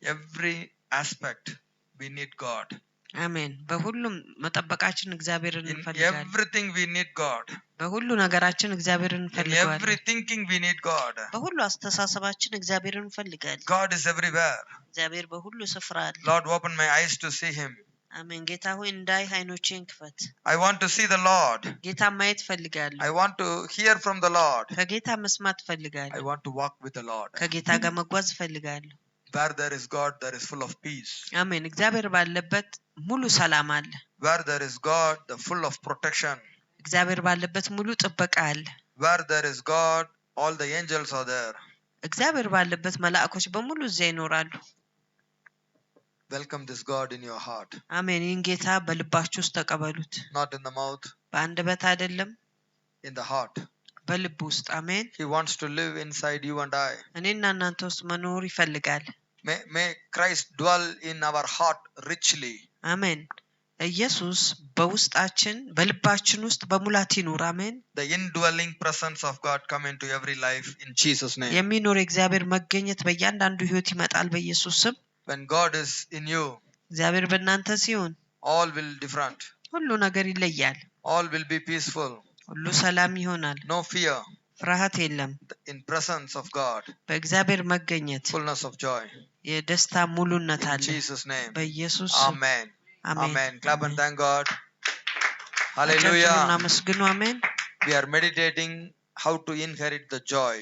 Every aspect we need God. አሜን። በሁሉም መጠበቃችን እግዚአብሔርን In እንፈልጋለን። everything we need God. በሁሉ ነገራችን እግዚአብሔርን In እንፈልጋለን። every thinking we need God. በሁሉ አስተሳሰባችን እግዚአብሔርን እንፈልጋለን። God is everywhere. እግዚአብሔር በሁሉ ስፍራ አለ። Lord, open my eyes to see him. አሜን። ጌታ ሆይ እንዳይ ዓይኖቼን ክፈት። I want to see the Lord. ጌታ ማየት ፈልጋለሁ። I want to hear from the Lord. ከጌታ መስማት I ፈልጋለሁ። want to walk with the Lord. ከጌታ ጋር መጓዝ ፈልጋለሁ። Where there is God, there is full of peace. አሜን። እግዚአብሔር ባለበት ሙሉ ሰላም አለ። Where there is God, the full of protection. እግዚአብሔር ባለበት ሙሉ ጥበቃ አለ። Where there is God, all the angels are there. እግዚአብሔር ባለበት መላእክቶች በሙሉ እዚያ ይኖራሉ። Welcome this God in your heart. አሜን። ይህን ጌታ በልባችሁ ውስጥ ተቀበሉት። Not in the mouth, በአንደበት አይደለም፣ in the heart. በልብ ውስጥ። አሜን። He wants to live inside you and I. እኔና እናንተ ውስጥ መኖር ይፈልጋል። May Christ dwell in our heart richly. አሜን። ኢየሱስ በውስጣችን በልባችን ውስጥ በሙላት ይኑር። አሜን። The indwelling presence of God come into every life in Jesus name. የሚኖር የእግዚአብሔር መገኘት በእያንዳንዱ ሕይወት ይመጣል በኢየሱስ ስም። When God is in you, እግዚአብሔር በእናንተ ሲሆን all will different. ሁሉ ነገር ይለያል። All will be peaceful. ሁሉ ሰላም ይሆናል። No fear. ፍርሃት የለም። In presence of God, በእግዚአብሔር መገኘት fullness of joy. የደስታ ሙሉነት In አለ Jesus name. በኢየሱስ ስም። Amen. አሜን። Amen. Clap and thank God. አጨብጭቡና Hallelujah. አመስግኑ። አሜን። We are meditating how to inherit the joy.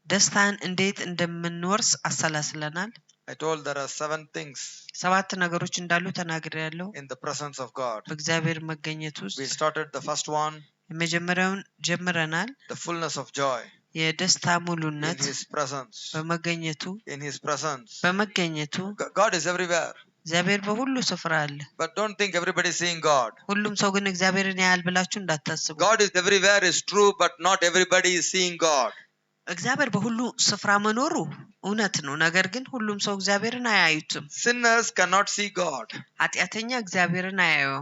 ደስታን እንዴት እንደምንወርስ አሰላስለናል። I told there are 7 things 7 ነገሮች እንዳሉ ተናግሬያለሁ in the presence of God. በእግዚአብሔር መገኘት ውስጥ። We started the first one, የመጀመሪያውን ጀምረናል። the fullness of joy የደስታ in ሙሉነት His presence. በመገኘቱ In His presence. በመገኘቱ God is everywhere. እግዚአብሔር በሁሉ ስፍራ አለ። But don't think everybody is seeing God. ሁሉም ሰው ግን እግዚአብሔርን ያያል ብላችሁ እንዳታስቡ። God is everywhere is true, but not everybody is seeing God. እግዚአብሔር በሁሉ ስፍራ መኖሩ እውነት ነው። ነገር ግን ሁሉም ሰው እግዚአብሔርን አያዩትም። Sinners cannot see God. ኃጢአተኛ እግዚአብሔርን አያየው።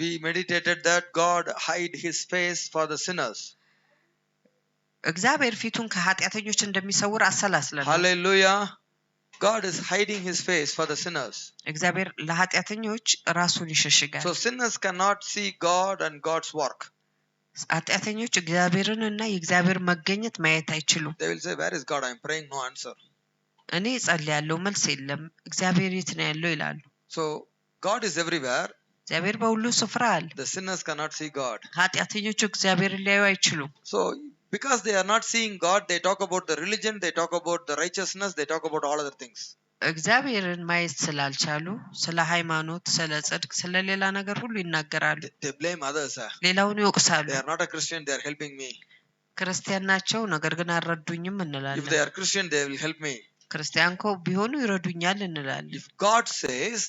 We meditated that God hide His face for the sinners. እግዚአብሔር ፊቱን ከኃጢአተኞች እንደሚሰውር አሰላስለናል። Hallelujah. God is hiding His face for the sinners. እግዚአብሔር ለኃጢአተኞች ራሱን ይሸሽጋል። So sinners cannot see God and God's work. ኃጢአተኞች እግዚአብሔርን እና የእግዚአብሔር መገኘት ማየት አይችሉም። They will say, where is God? I am praying, no answer. እኔ ጸልያለሁ መልስ የለም፣ እግዚአብሔር የት ነው ያለው ይላሉ። So God is everywhere. እግዚአብሔር በሁሉ ስፍራ አለ። The sinners cannot see God. ኃጢአተኞቹ እግዚአብሔርን ሊያዩ አይችሉም። So because they are not seeing God, they talk about the religion, they talk about the righteousness, they talk about all other things. እግዚአብሔርን ማየት ስላልቻሉ ስለ ሃይማኖት፣ ስለ ጽድቅ፣ ስለ ሌላ ነገር ሁሉ ይናገራሉ። They blame others. ሌላውን ይወቅሳሉ። They are not a Christian, they are helping me. ክርስቲያን ናቸው ነገር ግን አልረዱኝም If እንላለን። they are Christian, they will help me. ክርስቲያን እኮ ቢሆኑ ይረዱኛል እንላለን። If God says,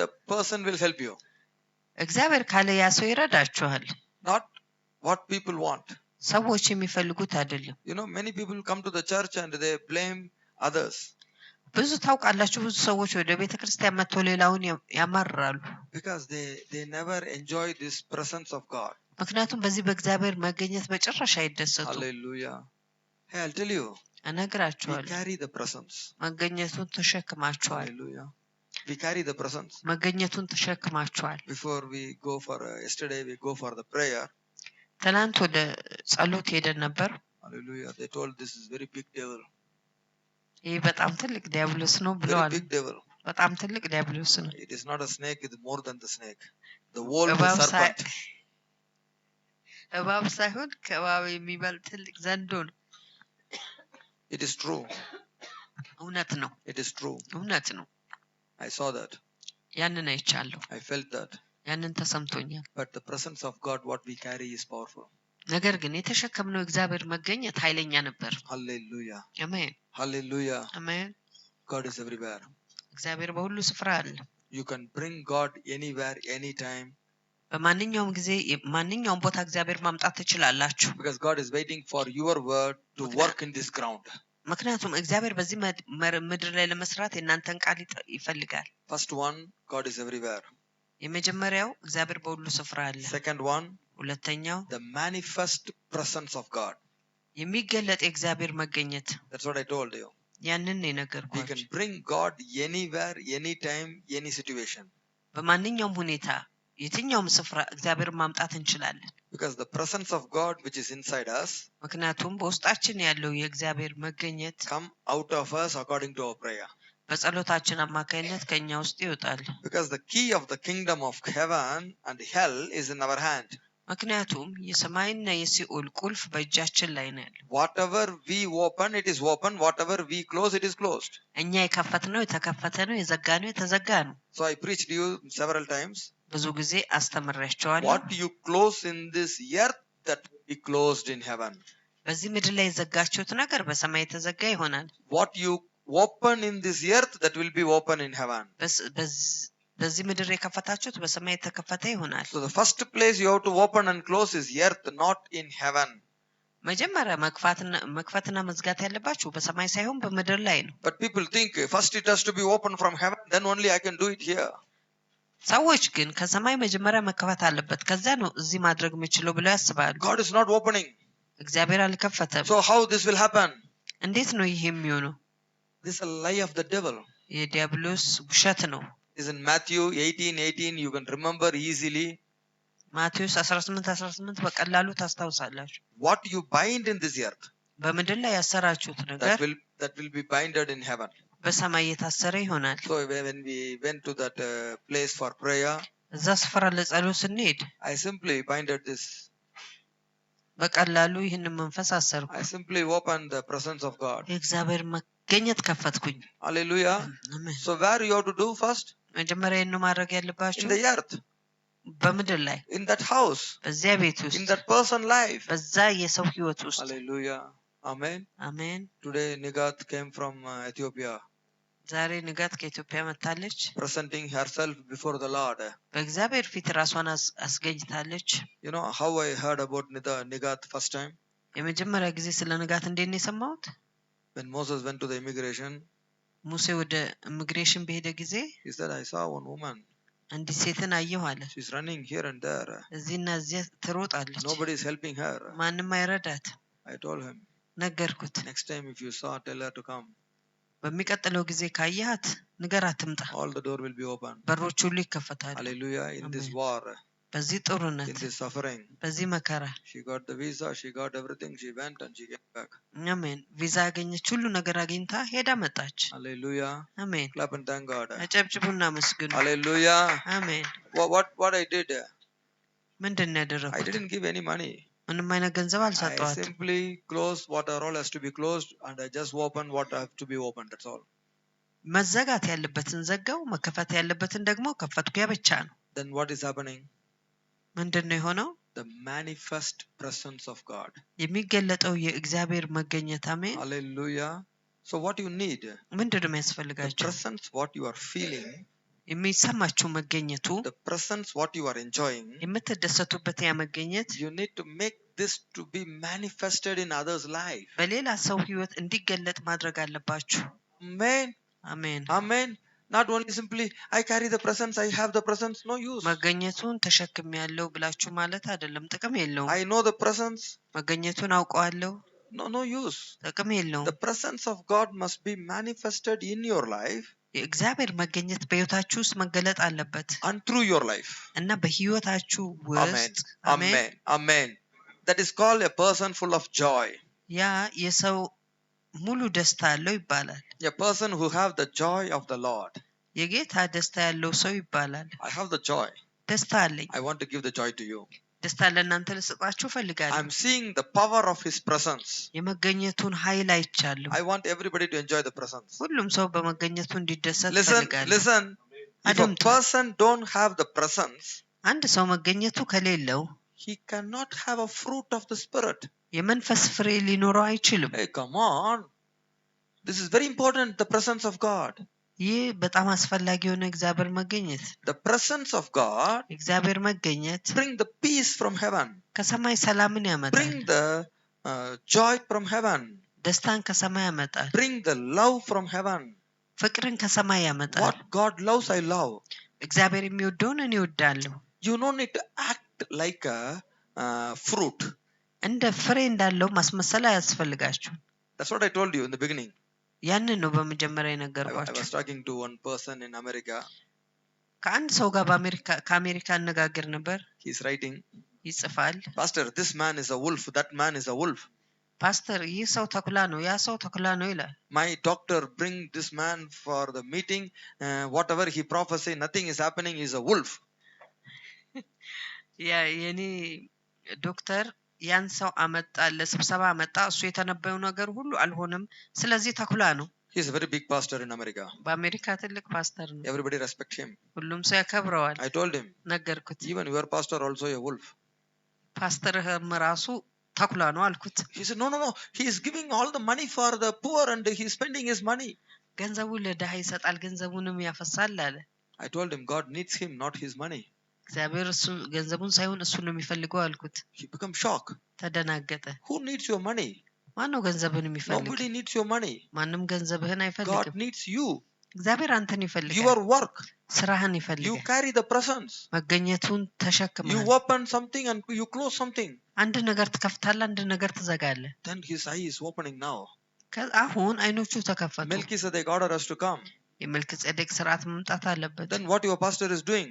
the person will help you. እግዚአብሔር ካለ ያ ሰው ይረዳችኋል። Not what people want. ሰዎች የሚፈልጉት አይደለም። You know, many people come to the church and they blame others. ብዙ ታውቃላችሁ፣ ብዙ ሰዎች ወደ ቤተ ክርስቲያን መጥተው ሌላውን ያማርራሉ። Because they never enjoy this presence of God. ምክንያቱም በዚህ በእግዚአብሔር መገኘት በጭራሽ አይደሰቱ። Hallelujah. Hey, I'll tell you. We እነግራችኋለሁ፣ carry the presence. መገኘቱን ተሸክማችኋል። Hallelujah. We carry the presence. መገኘቱን ተሸክማችኋል። Before we go for, yesterday we go for the prayer. ትናንት ወደ ጸሎት ሄደን ነበር። Hallelujah. They told this is very big devil. ይህ በጣም ትልቅ ዲያብሎስ ነው Very ብለዋል። big devil. በጣም ትልቅ ዲያብሎስ ነው። It is not a snake, it is more than the snake. The wolf እባብ serpent. እባብ ሳይሆን ከእባብ የሚበልጥ ትልቅ ዘንዶ ነው። It is true. እውነት ነው። It is true. እውነት ነው። I saw that. ያንን አይቻለሁ። I felt that. ያንን ተሰምቶኛል። But the presence of God, what we carry, is powerful. ነገር ግን የተሸከምነው እግዚአብሔር መገኘት ኃይለኛ ነበር። Hallelujah. አሜን Hallelujah. አሜን። God is everywhere. እግዚአብሔር በሁሉ ስፍራ አለ። You can bring God anywhere, anytime. በማንኛውም ጊዜ ማንኛውም ቦታ እግዚአብሔር ማምጣት ትችላላችሁ። Because God is waiting for your word to work in this ground. ምክንያቱም እግዚአብሔር በዚህ ምድር ላይ ለመስራት የእናንተን ቃል ይፈልጋል። First one, God is everywhere. የመጀመሪያው እግዚአብሔር በሁሉ ስፍራ አለ። Second one, ሁለተኛው the manifest presence of God. የሚገለጥ የእግዚአብሔር መገኘት። That's what I told you. ያንን We can የነገርኳችሁ bring God anywhere, anytime, any situation. በማንኛውም ሁኔታ የትኛውም ስፍራ እግዚአብሔር ማምጣት እንችላለን። Because the presence of God which is inside us ምክንያቱም በውስጣችን ያለው የእግዚአብሔር መገኘት come out of us according to our prayer. በጸሎታችን አማካይነት ከኛ ውስጥ ይወጣል። Because the key of the kingdom of heaven and hell is in our hand. ምክንያቱም የሰማይና የሲኦል ቁልፍ በእጃችን ላይ ነው ያለው። Whatever we open, it is open. Whatever we close, it is closed. እኛ የከፈትነው የተከፈተ ነው፣ የዘጋነው የተዘጋ ነው። So I preached to you several times. ብዙ ጊዜ አስተምሬያቸዋለሁ። What you close in this earth, that will be closed in heaven. በዚህ ምድር ላይ የዘጋችሁት ነገር በሰማይ የተዘጋ ይሆናል። What you open in this earth, that will be open in heaven. በዚህ ምድር የከፈታችሁት በሰማይ የተከፈተ ይሆናል። So the first place you have to open and close is earth, not in heaven. መጀመሪያ መክፈትና መዝጋት ያለባችሁ በሰማይ ሳይሆን በምድር ላይ ነው። But people think first it has to be open from heaven, then only I can do it here. ሰዎች ግን ከሰማይ መጀመሪያ መከፈት አለበት፣ ከዛ ነው እዚህ ማድረግ የምችለው ብለው ያስባሉ። God is not opening. እግዚአብሔር አልከፈተም። So how this will happen? እንዴት ነው ይሄ የሚሆነው? This is a lie of the devil. የዲያብሎስ ውሸት ነው። Is in Matthew 18:18, you can remember easily. ማቴዎስ 18:18 በቀላሉ ታስታውሳላችሁ። What you bind in this earth, በምድር ላይ ያሰራችሁት ነገር that will be binded in heaven. በሰማይ የታሰረ ይሆናል። So when we went to that place for prayer, እዛ ስፍራ ለጸሎት ስንሄድ I simply binded this. በቀላሉ ይህንን መንፈስ አሰርኩ። I simply opened the presence of God. የእግዚአብሔር መገኘት ከፈትኩኝ። Hallelujah. አሜን። So where you have to do first? መጀመሪያ ነው ማድረግ In ያለባችሁ the earth, በምድር ላይ፣ in that house, በዚያ ቤት in ውስጥ፣ that person life. በዛ የሰው ህይወት ውስጥ። Hallelujah. Amen. አሜን። Today Nigat came from Ethiopia, ዛሬ ንጋት ከኢትዮጵያ መጥታለች። presenting herself before the Lord. በእግዚአብሔር ፊት ራሷን አስገኝታለች። You know how I heard about Nigat first time? የመጀመሪያ ጊዜ ስለ ንጋት እንዴት ነው የሰማሁት? When Moses went to the immigration, ሙሴ ወደ ኢሚግሬሽን በሄደ ጊዜ he said, I saw one woman. አንዲት ሴትን አየሁ አለ። She's running here and there. እዚህና እዚያ ትሮጣለች። Nobody is helping her. ማንም አይረዳት። I told him, ነገርኩት። next time if you saw, tell her to come. በሚቀጥለው ጊዜ ካየሃት ንገራት ትምጣ። All the door will be open. በሮች ሁሉ ይከፈታሉ። Hallelujah. In this Amen. war, በዚህ in ጦርነት፣ this suffering, በዚህ መከራ she got the visa, she got everything, she went and she came back. አሜን። ቪዛ ያገኘች ሁሉ ነገር አግኝታ ሄዳ መጣች። Hallelujah. አሜን። Clap and thank God. አጨብጭቡና አመስግኑ። Hallelujah. አሜን። What I did, ምንድን ነው I ያደረኩት? didn't give any money. ምንም አይነት ገንዘብ I አልሰጠዋትም። simply closed what all has to be closed and I just opened what have to be opened. That's all. መዘጋት ያለበትን ዘጋው፣ መከፈት ያለበትን ደግሞ ከፈትኩ። ያ ብቻ ነው። Then what is happening? ምንድን ነው የሆነው? The manifest presence of God. የሚገለጠው የእግዚአብሔር መገኘት። አሜን። Hallelujah. So what you need? ምንድን ነው The የሚያስፈልጋቸው? presence what you are feeling, የሚሰማችሁ መገኘቱ፣ the presence what you are enjoying, የምትደሰቱበት ያ መገኘት you need to make this to be manifested in others' life. በሌላ ሰው ህይወት እንዲገለጥ ማድረግ አለባችሁ። Amen. አሜን። Amen. Not only simply I carry the presence, I have the presence, no use. መገኘቱን ተሸክም ያለው ብላችሁ ማለት አይደለም፣ ጥቅም የለውም። I know the presence, መገኘቱን አውቀዋለሁ፣ no use. ጥቅም የለውም። The presence of God must be manifested in your life የእግዚአብሔር መገኘት በህይወታችሁ ውስጥ መገለጥ አለበት and through your life. እና በህይወታችሁ Amen. ውስጥ Amen. Amen. That is called a person full of joy. ያ የሰው ሙሉ ደስታ አለው ይባላል። A person who have the joy of the Lord. የጌታ ደስታ ያለው ሰው ይባላል። I have the joy. ደስታ አለኝ። I want to give the joy to you. ደስታ ለእናንተ ልሰጣችሁ ፈልጋለሁ። I'm seeing the power of His presence. የመገኘቱን ኃይል አይቻለሁ። I want everybody to enjoy the presence. ሁሉም ሰው በመገኘቱ እንዲደሰት Listen, ፈልጋለሁ። listen. If a አድምጡ። person don't have the presence, አንድ ሰው መገኘቱ ከሌለው he cannot have a fruit of the Spirit. የመንፈስ ፍሬ ሊኖረው አይችልም። Hey, come on. This is very important, the presence of God. ይህ በጣም አስፈላጊ የሆነ እግዚአብሔር መገኘት። The presence of God እግዚአብሔር መገኘት bring the peace from heaven. ከሰማይ ሰላምን ያመጣል። Bring the joy from heaven. ደስታን ከሰማይ ያመጣል። Bring the love from heaven. ፍቅርን ከሰማይ ያመጣል። What God loves, I love. እግዚአብሔር የሚወደውን እኔ እወዳለሁ። You don't need to act like a fruit. እንደ ፍሬ እንዳለው ማስመሰል አያስፈልጋችሁም። That's what I told you in the beginning. ያንን ነው በመጀመሪያ I የነገርኳችሁ። was talking to one person in America. ከአንድ ሰው ጋር ከአሜሪካ አነጋገር ነበር። He's writing, ይጽፋል። Pastor, this man is a wolf, that man is a wolf. ፓስተር ይህ ሰው ተኩላ ነው፣ ያ ሰው ተኩላ ነው ይላል። My doctor bring this man for the meeting, whatever he prophesy, nothing is happening, he's a wolf. የኔ ዶክተር ያን ሰው አመጣ፣ ለስብሰባ አመጣ። እሱ የተነበየው ነገር ሁሉ አልሆነም፣ ስለዚህ ተኩላ ነው። He's a very big pastor in America. በአሜሪካ ትልቅ ፓስተር ነው። Everybody respect him. ሁሉም ሰው ያከብረዋል። I told him, ነገርኩት። even your pastor also a wolf. ፓስተርህም ራሱ ተኩላ ነው አልኩት። He said, no, he is giving all the money for the poor and he is spending his money. ገንዘቡን ለድሃ ይሰጣል፣ ገንዘቡንም ያፈሳል አለ። I told him, God needs him, not his money. እግዚአብሔር እሱ ገንዘቡን ሳይሆን እሱን ነው የሚፈልገው አልኩት። He become shocked. ተደናገጠ። Who needs your money? ማን ነው ገንዘብህን የሚፈልግ? Nobody needs your money. ማንም ገንዘብህን God አይፈልግም። needs you. እግዚአብሔር አንተን ይፈልጋል። Your work. ስራህን You ይፈልጋል። carry the presence. መገኘቱን You ተሸክመሃል። open something and you close something. አንድ ነገር ትከፍታለህ፣ አንድ ነገር ትዘጋለህ። Then his eye is opening now. አሁን አይኖቹ ተከፈቱ። Melchizedek order us to come. የመልክ ጼዴቅ ስርዓት መምጣት አለበት። Then what your pastor is doing?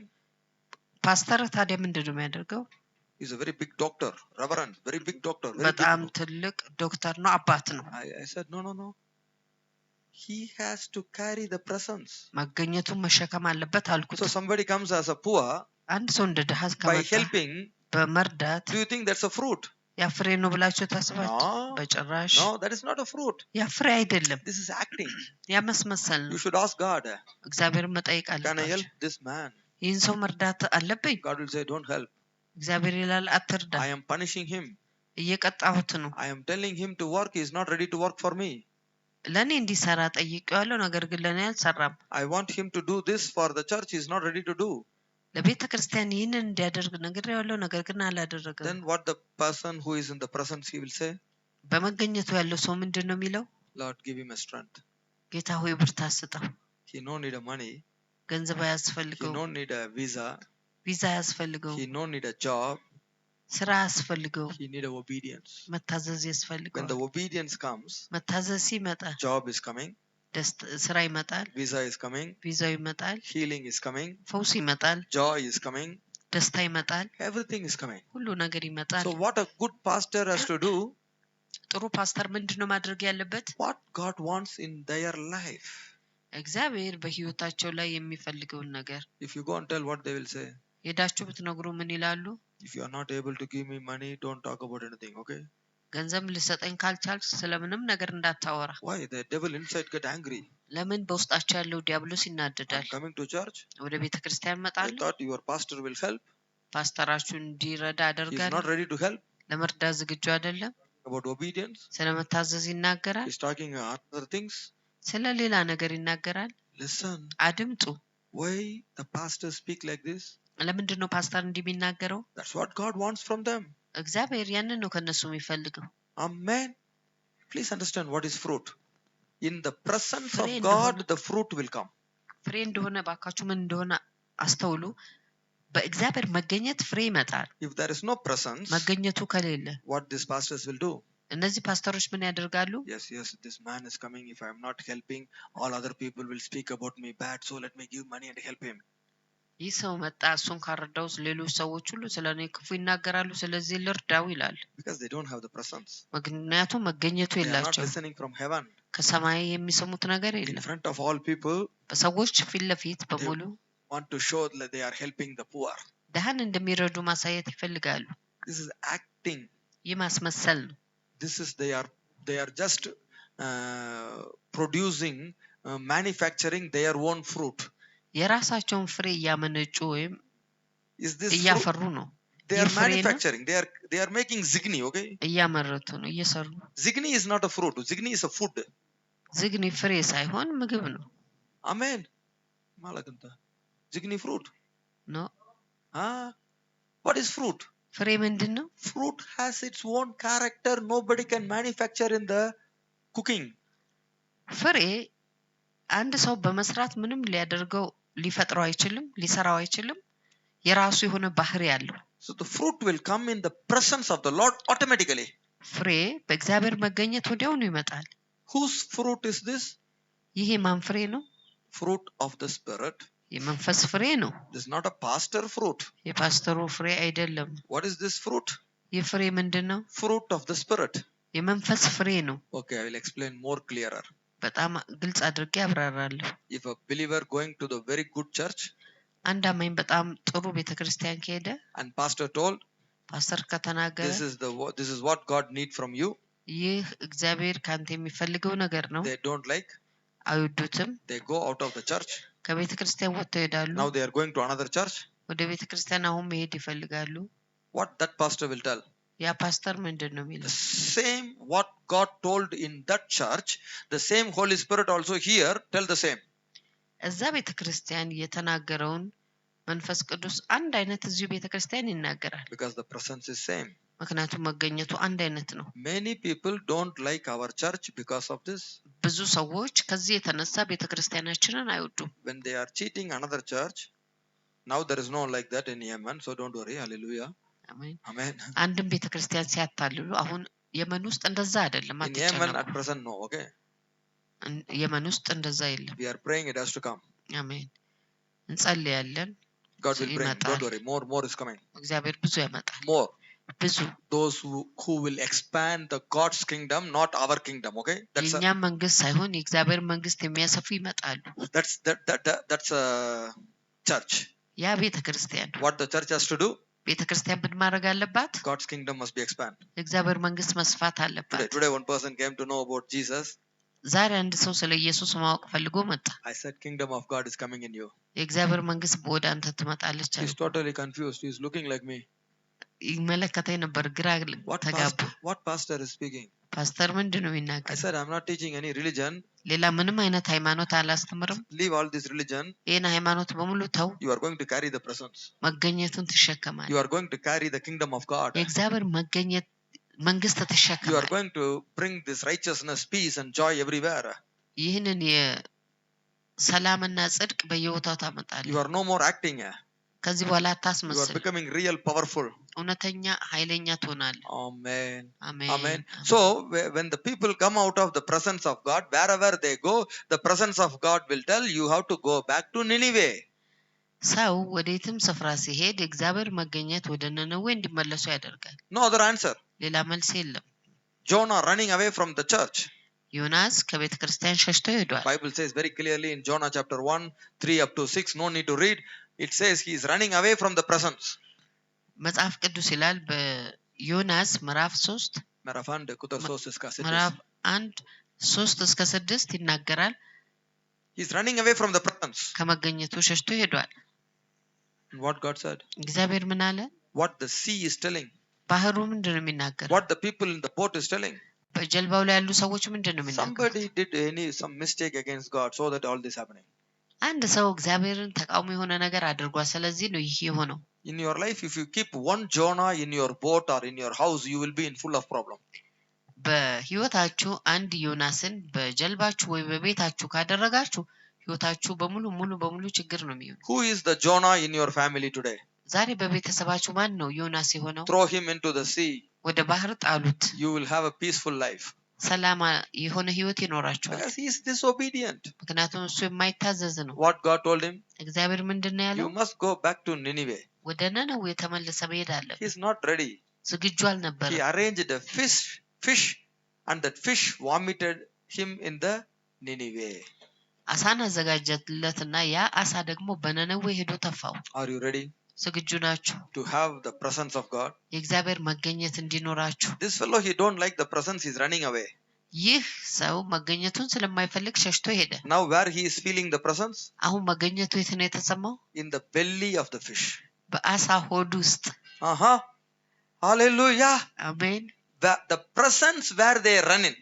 ፓስተር ታዲያ ምንድን ነው የሚያደርገው? He's a very big doctor, reverend, very big doctor. Very በጣም big. ትልቅ ዶክተር ነው፣ አባት ነው። I said, no. He has to carry the presence. መገኘቱን መሸከም አለበት አልኩት። So somebody comes as a poor, አንድ ሰው እንደ ድሃ by ከመጣ helping, በመርዳት do you think that's a fruit? ያ ፍሬ ነው ብላችሁ ታስባችሁ? No. በጭራሽ No, that is not a fruit. ያ ፍሬ አይደለም፣ This is acting. ያ መስመሰል You ነው። should ask God, እግዚአብሔርን መጠየቅ can I አለባችሁ። help this man? ይህን ሰው መርዳት አለብኝ። God will say, don't help. እግዚአብሔር ይላል አትርዳ፣ I am punishing him. እየቀጣሁት ነው። I am telling him to work. He is not ready to work for me. ለእኔ እንዲሰራ ጠይቄዋለሁ፣ ነገር ግን ለእኔ አልሰራም። I want him to do this for the church. He is not ready to do. ለቤተ ክርስቲያን ይህንን እንዲያደርግ ነግሬዋለሁ፣ ነገር ግን አላደረገም። Then what the person who is in the presence, he will say, በመገኘቱ ያለው ሰው ምንድን ነው የሚለው? Lord, give him a strength. ጌታ ሆይ ብርታት ስጠው። He no need a money. ገንዘብ He አያስፈልገው፣ no need a visa. ቪዛ አያስፈልገው፣ He no need a job. ስራ አያስፈልገው፣ He need a obedience. መታዘዝ When ያስፈልገዋል። the obedience comes, መታዘዝ ሲመጣ job is coming, ስራ ይመጣል፣ visa is coming, ቪዛው ይመጣል፣ healing is coming, ፈውስ ይመጣል፣ joy is coming, ደስታ ይመጣል፣ everything is coming. ሁሉ ነገር ይመጣል። So what a good pastor has to do, ጥሩ ፓስተር ምንድን ነው ማድረግ ያለበት? what God wants in their life. እግዚአብሔር በህይወታቸው ላይ የሚፈልገውን ነገር If you go and tell what they will say, ሄዳችሁ ብትነግሩ ምን ይላሉ? if you are not able to give me money, don't talk about anything, okay? ገንዘብ ልሰጠኝ ካልቻልክ ስለምንም ነገር እንዳታወራ። Why? The devil inside get angry. ለምን? በውስጣቸው ያለው ዲያብሎስ ይናደዳል። I'm coming to church. ወደ ቤተ ክርስቲያን I እመጣለሁ፣ thought your pastor will help. ፓስተራችሁ እንዲረዳ He is አደርጋለሁ። not ready to help. ለመርዳት ዝግጁ አይደለም። About obedience, ስለመታዘዝ ይናገራል፣ he's talking other things. ስለ ሌላ ነገር ይናገራል። Listen, አድምጡ። why the pastor speak like this? ለምንድን ነው ፓስተር እንዲህ የሚናገረው? That's what God wants from them. እግዚአብሔር ያንን ነው ከነሱ የሚፈልገው። Amen. Please understand what is fruit. In the presence of Free God, እንደሆነ- the fruit will come. ፍሬ እንደሆነ ባካችሁ ምን እንደሆነ አስተውሉ። በእግዚአብሔር መገኘት ፍሬ ይመጣል። If there is no presence, መገኘቱ ከሌለ what these pastors will do? እነዚህ ፓስተሮች ምን ያደርጋሉ? Yes, this man is coming. If I am not helping, all other people will speak about me bad. So let me give money and help him. ይህ ሰው መጣ፣ እሱን ካረዳው ሌሎች ሰዎች ሁሉ ስለ እኔ ክፉ ይናገራሉ፣ ስለዚህ ልርዳው ይላል። Because they don't have the presence. ምክንያቱም መገኘቱ They are not የላቸው። listening from heaven. ከሰማይ የሚሰሙት ነገር In የለም። front of all people, በሰዎች ፊት ለፊት በሙሉ want to show that they are helping the poor. ድሃን እንደሚረዱ ማሳየት ይፈልጋሉ። This is acting. ይህ ማስመሰል ነው። This is they are just producing, manufacturing their own fruit. የራሳቸውን ፍሬ እያመነጩ ወይም Is this fruit? እያፈሩ ነው። They are ይህ ፍሬ ነው። manufacturing. They are making zigni. Okay, እያመረቱ ነው፣ እየሰሩ። zigni is not a fruit. Zigni is a food. ዝግኒ ፍሬ ሳይሆን ምግብ ነው። Amen. Malakanta. Zigni fruit. ነው። What is fruit? ፍሬ ምንድን ነው? Fruit has its own character. Nobody can manufacture in the cooking. ፍሬ አንድ ሰው በመስራት ምንም ሊያደርገው ሊፈጥረው አይችልም፣ ሊሰራው አይችልም። የራሱ የሆነ ባህሪ ያለው። So the fruit will come in the presence of the Lord automatically. ፍሬ በእግዚአብሔር መገኘት ወዲያውኑ ይመጣል። Whose fruit is this? ይህ የማን ፍሬ ነው? Fruit of the Spirit. የመንፈስ ፍሬ ነው። This is not a pastor fruit. የፓስተሩ ፍሬ አይደለም። What is this fruit? ይህ ፍሬ ምንድን ነው? Fruit of the Spirit. የመንፈስ ፍሬ ነው። Okay, I will explain more clearer. በጣም ግልጽ አድርጌ አብራራለሁ። If a believer going to the very good church አንድ አማኝ በጣም ጥሩ ቤተክርስቲያን ከሄደ and pastor told, ፓስተር ከተናገረ this is what God need from you, ይህ እግዚአብሔር ካንተ የሚፈልገው ነገር ነው፣ they don't like, አይወዱትም፣ they go out of the church, ከቤተክርስቲያን ወጥተው ይሄዳሉ፣ now they are going to another church, ወደ ቤተክርስቲያን አሁን መሄድ ይፈልጋሉ። what that pastor will tell? ያ ፓስተር ምንድን ነው የሚለው? The same what God told in that church, the same Holy Spirit also here tell the same. እዛ ቤተክርስቲያን የተናገረውን መንፈስ ቅዱስ አንድ አይነት እዚሁ ቤተክርስቲያን ይናገራል። Because the presence is same. ምክንያቱም መገኘቱ አንድ አይነት ነው። Many people don't like our church because of this. ብዙ ሰዎች ከዚህ የተነሳ ቤተክርስቲያናችንን አይወዱም። When they are cheating another church, now there is no like that in Yemen, so don't worry. Hallelujah. አሜን። Amen. አንድም ቤተክርስቲያን ሲያታልሉ አሁን የመን ውስጥ እንደዛ አይደለም። In Yemen at አትጨነቁ። present no, okay. የመን ውስጥ እንደዛ የለም። We are praying it has to come. አሜን። እንጸልያለን። God will bring. ይመጣል። Don't worry. More is coming. እግዚአብሔር ብዙ ያመጣል። More. ብዙ Those who will expand the God's kingdom, not our kingdom, okay. የእኛ መንግስት ሳይሆን የእግዚአብሔር መንግስት የሚያሰፉ ይመጣሉ። That's a church. ያ ቤተክርስቲያን What the church has to do? ቤተክርስቲያን ምን ማድረግ አለባት? God's kingdom must be expanded. የእግዚአብሔር መንግስት መስፋት አለባት። Today one person came to know about Jesus. ዛሬ አንድ ሰው ስለ ኢየሱስ ማወቅ ፈልጎ መጣ። I said kingdom of God is coming in you. የእግዚአብሔር መንግስት ወደ አንተ ትመጣለች አለ። He's totally confused. He's looking like me. ይመለከተኝ ነበር፣ ግራ ተጋባ። What pastor is speaking? ፓስተር ምንድን ነው I የሚናገረው? said I'm not teaching any religion. ሌላ ምንም አይነት ሃይማኖት አላስተምርም። Leave all this religion. ይህን ሃይማኖት በሙሉ ተው። You are going to carry the presence. መገኘቱን ትሸከማለህ። You are going to carry the kingdom of God. የእግዚአብሔር መገኘት መንግስት You are ትሸከማለህ። going to bring this righteousness, peace and joy everywhere. ይህንን የሰላምና ጽድቅ በየቦታው ታመጣለህ። You are no more acting. ከዚህ በኋላ You are አታስመስል። becoming real powerful. እውነተኛ ኃይለኛ ትሆናለህ። Amen. አሜን። Amen. So when the people come out of the presence of God, wherever they go, the presence of God will tell you how to go back to Nineveh. ሰው ወዴትም ስፍራ ሲሄድ የእግዚአብሔር መገኘት ወደ ነነዌ እንዲመለሱ ያደርጋል። No other answer. ሌላ መልስ የለም። Jonah running away from the church. ዮናስ ከቤተ ክርስቲያን ሸሽቶ ሄዷል። Bible says very clearly in Jonah chapter 1, 3 up to 6, no need to read. It says he is running away from the presence. መጽሐፍ ቅዱስ ይላል በዮናስ ምዕራፍ 3 ምዕራፍ 1 ቁጥር 3 እስከ 6. ምዕራፍ 1 3 እስከ 6 ይናገራል። He is running away from the presence. ከመገኘቱ ሸሽቶ ሄዷል። And what God said? እግዚአብሔር ምን አለ? What the sea is telling? ባህሩ ምንድን ነው የሚናገረው? What the people in the boat is telling? በጀልባው ላይ ያሉ ሰዎች ምንድን ነው የሚናገሩት? Somebody did some mistake against God, so that all this happening. አንድ ሰው እግዚአብሔርን ተቃውሞ የሆነ ነገር አድርጓል፣ ስለዚህ ነው ይህ የሆነው። In your life, if you keep one Jonah in your boat or in your house, you will be in full of problem. በህይወታችሁ አንድ ዮናስን በጀልባችሁ ወይ በቤታችሁ ካደረጋችሁ ህይወታችሁ ሙሉ በሙሉ ችግር ነው የሚሆነው። Who is the Jonah in your family today? ዛሬ በቤተሰባችሁ ማን ነው ዮናስ የሆነው? Throw him into the sea. ወደ ባህር ጣሉት። You will have a peaceful life. ሰላም የሆነ ህይወት ይኖራችኋል። Because he is disobedient. ምክንያቱም እሱ የማይታዘዝ ነው። What God told him? እግዚአብሔር ምንድነው ያለው? You must go back to Nineveh. ወደ ነነዌ ተመልሰ መሄድ አለበት። He is not ready. ዝግጁ አልነበረም። He arranged a fish and that fish vomited him in the Nineveh. አሳን አዘጋጀለትና ያ አሳ ደግሞ በነነዌ ሄዶ ተፋው። Are you ready? ዝግጁ ናችሁ? To have the presence of God. የእግዚአብሔር መገኘት እንዲኖራችሁ። This fellow, he don't like the presence, he's running away. ይህ ሰው መገኘቱን ስለማይፈልግ ሸሽቶ ሄደ። Now where he is feeling the presence? አሁን መገኘቱ የት ነው የተሰማው? In the belly of the fish. በአሳ ሆድ ውስጥ። Hallelujah. አሜን። The presence where they are running.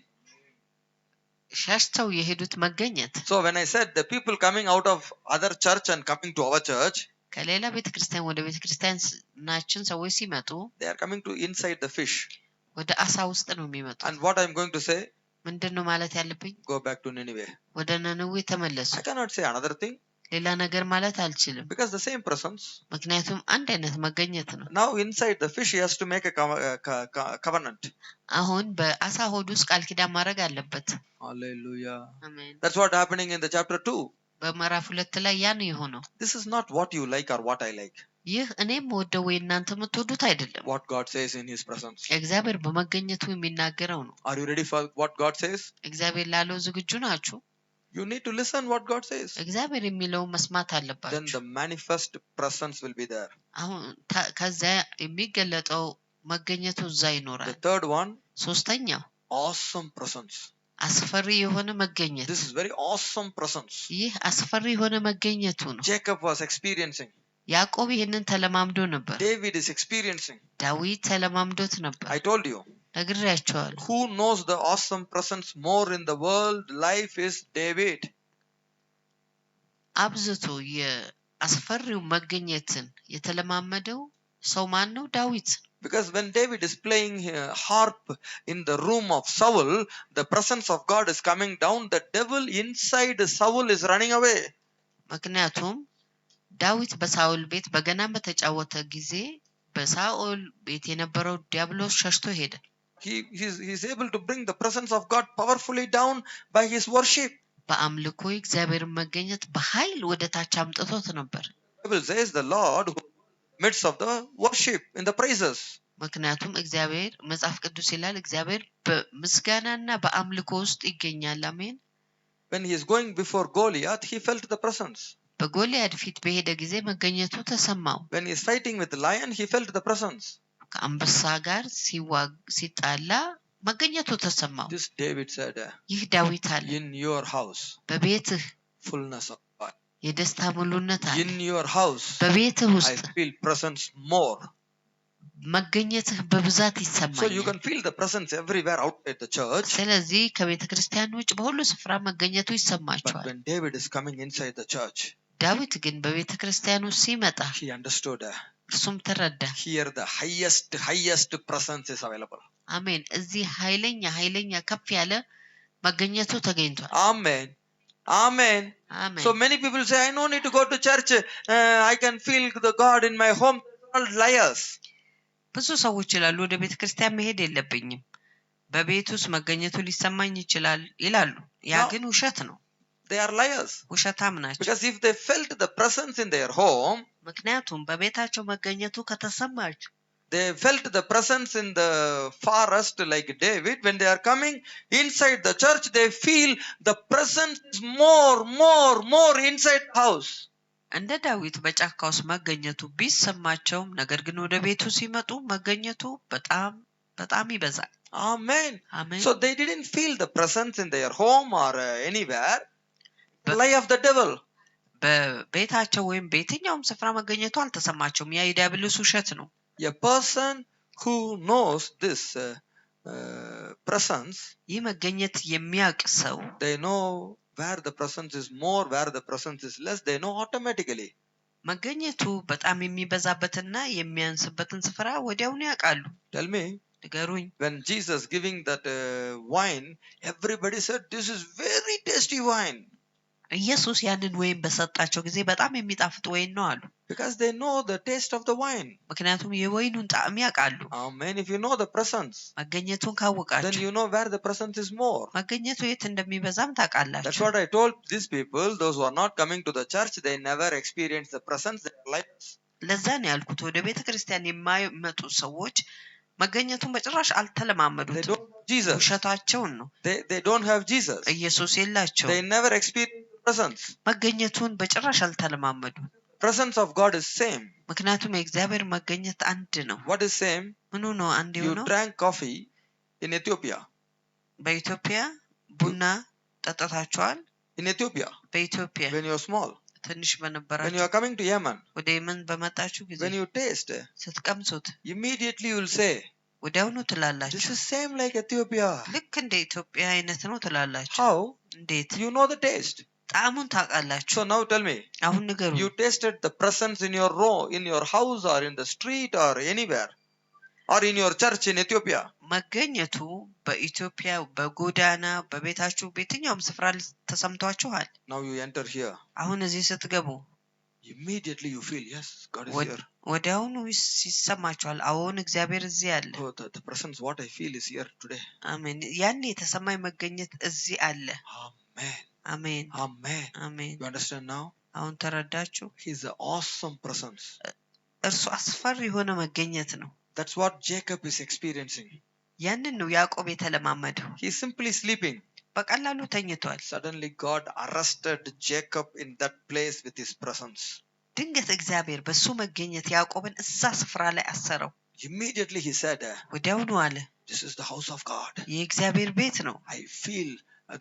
ሸሽተው የሄዱት መገኘት። So when I said the people coming out of other church and coming to our church, ከሌላ ቤተክርስቲያን ወደ ቤተክርስቲያናችን ሰዎች ሲመጡ they are coming to inside the fish. ወደ አሳ ውስጥ ነው የሚመጡት። And what I am going to say? ምንድነው ማለት ያለብኝ? Go back to Nineveh. ወደ ነነዌ ተመለሱ። I cannot say another thing. ሌላ ነገር ማለት አልችልም። because the same presence. ምክንያቱም አንድ አይነት መገኘት ነው። Now inside the fish he has to make a covenant. አሁን በአሳ ሆድ ውስጥ ቃል ኪዳን ማድረግ አለበት። Hallelujah. አሜን። That's what happening in the chapter 2. በምዕራፍ 2 ላይ ያ ነው የሆነው። This is not what you like or what I like. ይህ እኔም ወደው ወይ እናንተ የምትወዱት አይደለም። What God says in his presence. እግዚአብሔር በመገኘቱ የሚናገረው ነው። Are you ready for what God says? እግዚአብሔር ላለው ዝግጁ ናችሁ? You need to listen what God says. እግዚአብሔር የሚለውን መስማት Then አለባችሁ። the manifest presence will be there. አሁን ከዛ የሚገለጠው መገኘቱ እዛ The ይኖራል። third one, ሶስተኛው awesome presence. አስፈሪ የሆነ መገኘት። This is very awesome presence. ይህ አስፈሪ የሆነ መገኘቱ ነው። Jacob was experiencing. ያዕቆብ ይህንን ተለማምዶ ነበር። David is experiencing. ዳዊት ተለማምዶት ነበር። I told you. ነግሬያቸዋለሁ። Who knows the awesome presence more in the world? Life is David. አብዝቶ የአስፈሪው መገኘትን የተለማመደው ሰው ማን ነው? ዳዊት። Because when David is playing harp in the room of Saul, the presence of God is coming down. The devil inside Saul is running away. ምክንያቱም ዳዊት በሳኦል ቤት በገናን በተጫወተ ጊዜ በሳኦል ቤት የነበረው ዲያብሎስ ሸሽቶ ሄደ። He's able to bring the presence of God powerfully down by his worship. በአምልኮ እግዚአብሔር መገኘት በኃይል ወደ ታች አምጥቶት ነበር። The Bible says the Lord who midst of the worship in the praises. ምክንያቱም እግዚአብሔር መጽሐፍ ቅዱስ ይላል እግዚአብሔር በምስጋናና በአምልኮ ውስጥ ይገኛል። አሜን። When he is going before Goliath, he felt the presence. በጎልያድ ፊት በሄደ ጊዜ መገኘቱ ተሰማው። When he is fighting with the lion, he felt the presence. ከአንበሳ ጋር ሲጣላ መገኘቱ ተሰማው። This David said, ይህ ዳዊት አለ in your house በቤትህ fullness of joy. የደስታ ሙሉነት አለ። In your house በቤትህ I ውስጥ feel presence more. መገኘትህ በብዛት So you ይሰማኛል። can feel the presence everywhere outside the church. ስለዚህ ከቤተ ክርስቲያን ውጭ በሁሉ ስፍራ መገኘቱ But ይሰማቸዋል። when David is coming inside the church, ዳዊት ግን በቤተ ክርስቲያን ውስጥ ሲመጣ he understood እርሱም ተረዳ። here the highest presence is available. አሜን። እዚህ ኃይለኛ ከፍ ያለ መገኘቱ ተገኝቷል። Amen. Amen. አሜን። So many people say, I don't need to go to church. I can feel the God in my home. All liars. ብዙ ሰዎች ይላሉ ወደ ቤተ ክርስቲያን መሄድ የለብኝም በቤት ውስጥ መገኘቱ ሊሰማኝ ይችላል ይላሉ። ያ ግን ውሸት ነው። They are liars. ውሸታም ናቸው። Because if they felt the presence in their home, ምክንያቱም በቤታቸው መገኘቱ ከተሰማቸው they felt the presence in the forest like David. When they are coming inside the church, they feel the presence is more inside the house. እንደ ዳዊት በጫካ ውስጥ መገኘቱ ቢሰማቸውም ነገር ግን ወደ ቤቱ ሲመጡ መገኘቱ በጣም ይበዛል። Amen. አሜን። So they didn't feel the presence in their home or anywhere. The lie of the devil. በቤታቸው ወይም በየትኛውም ስፍራ መገኘቱ አልተሰማቸውም። ያ የዲያብሎስ ውሸት ነው። A person who knows this presence, ይህ መገኘት የሚያውቅ ሰው they know where the presence is more, where the presence is less. They know automatically. መገኘቱ በጣም የሚበዛበትና የሚያንስበትን ስፍራ ወዲያውኑ ያውቃሉ። Tell me. ንገሩኝ። When Jesus giving that wine, everybody said, this is very tasty wine. ኢየሱስ ያንን ወይን በሰጣቸው ጊዜ በጣም የሚጣፍጥ ወይን ነው አሉ። Because they know the taste of the wine. ምክንያቱም የወይኑን ጣዕም ያውቃሉ። Amen. If you know the presence, መገኘቱን then ካወቃችሁ you know where the presence is more. መገኘቱ የት እንደሚበዛም That's ታውቃላችሁ። what I told these people. Those who are not coming to the church, they never experience the presence. They are like us. ለዛ ነው ያልኩት ወደ ቤተ ክርስቲያን የማይመጡ ሰዎች መገኘቱን በጭራሽ They አልተለማመዱትም። don't have Jesus. ውሸታቸውን ነው። They don't have Jesus. ኢየሱስ የላቸው። They never experience presence. መገኘቱን በጭራሽ አልተለማመዱ። Presence of God is same. ምክንያቱም የእግዚአብሔር መገኘት አንድ ነው። What is same? ምኑ ነው አንድ You የሆነው? drank coffee in Ethiopia. በኢትዮጵያ ቡና ጠጥታችኋል? In Ethiopia, በኢትዮጵያ when you are small. ትንሽ When you በነበራችሁ are coming to Yemen, ወደ የመን በመጣችሁ ጊዜ when you taste, ስትቀምሱት immediately you will say, ወዲያውኑ this ትላላችሁ is same like Ethiopia. ልክ እንደ ኢትዮጵያ አይነት ነው ትላላችሁ። How? እንዴት? You know the taste. ጣዕሙን ታውቃላችሁ። So now tell me, አሁን ንገሩ። you tasted the presence in your row, in your house or in the street or anywhere or in your church in Ethiopia. መገኘቱ በኢትዮጵያ በጎዳና በቤታችሁ በየትኛውም ስፍራ ተሰምቷችኋል። Now you enter here. አሁን እዚህ ስትገቡ Immediately you feel, yes, God is here. ወዲያውኑ ይሰማችኋል። አዎን እግዚአብሔር እዚህ አለ። Oh, the presence, what I feel is here today. አሜን። ያኔ የተሰማኝ መገኘት እዚህ አለ። Amen. አሜን Amen. አሜን። You understand now? አሁን ተረዳችሁ? He's an awesome presence. እርሱ አስፈሪ የሆነ መገኘት ነው። That's what Jacob is experiencing. ያንን ነው ያዕቆብ የተለማመደው። He's simply sleeping. በቀላሉ ተኝቷል። Suddenly God arrested Jacob in that place with his presence. ድንገት እግዚአብሔር በሱ መገኘት ያዕቆብን እዛ ስፍራ ላይ አሰረው። Immediately he said, ወዲያውኑ አለ፣ this is the house of God. የእግዚአብሔር ቤት ነው። I feel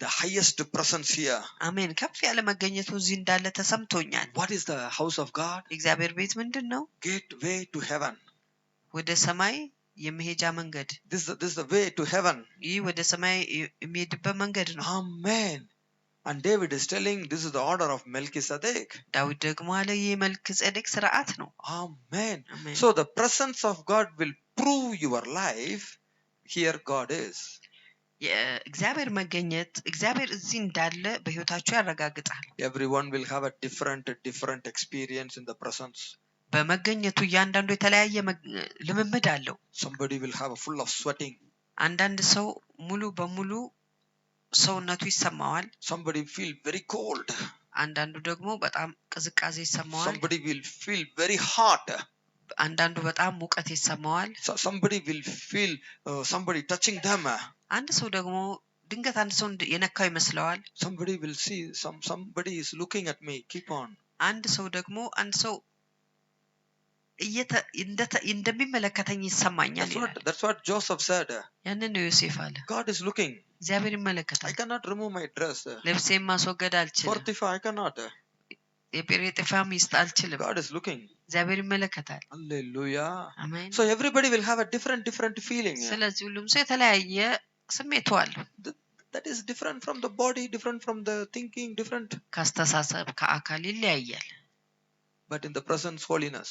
the highest presence here. አሜን። ከፍ ያለ መገኘቱ እዚህ እንዳለ ተሰምቶኛል። What is the house of God? የእግዚአብሔር ቤት ምንድን ነው? Gateway to heaven. ወደ ሰማይ የመሄጃ መንገድ። This is the way to heaven. ይህ ወደ ሰማይ የሚሄድበት መንገድ ነው። Amen. And David is telling, this is the order of Melchizedek. ዳዊት ደግሞ አለ ይህ መልከጼዴቅ ሥርዓት ነው። Amen. Amen. So the presence of God will prove your life. Here God is. የእግዚአብሔር መገኘት እግዚአብሔር እዚህ እንዳለ በሕይወታችሁ ያረጋግጣል። Everyone will have a different experience in the presence. በመገኘቱ እያንዳንዱ የተለያየ ልምምድ አለው። Somebody will have a full of sweating. አንዳንድ ሰው ሙሉ በሙሉ ሰውነቱ ይሰማዋል። Somebody feel very cold. አንዳንዱ ደግሞ በጣም ቅዝቃዜ ይሰማዋል። Somebody will feel very hot. አንዳንዱ በጣም ሙቀት ይሰማዋል። Somebody will feel somebody touching them. አንድ ሰው ደግሞ ድንገት አንድ ሰው የነካው ይመስለዋል። Somebody will see somebody is looking at me. Keep on. አንድ ሰው ደግሞ አንድ ሰው እንደሚመለከተኝ ይሰማኛል ይላል። That's what Joseph said. ያንን ነው ዮሴፍ አለ። God is looking. እግዚአብሔር ይመለከታል። I cannot remove my dress. ልብሴን ማስወገድ አልችልም። Fortify, I cannot. የጴጥፋ ሚስት አልችልም። God is looking. እግዚአብሔር ይመለከታል። Hallelujah. አሜን። So everybody will have a different feeling. ስለዚህ ሁሉም ሰው የተለያየ ስሜቱ አለው። That is different from the body, different from the thinking, different. ከአስተሳሰብ ከአካል ይለያያል። But in the presence, holiness.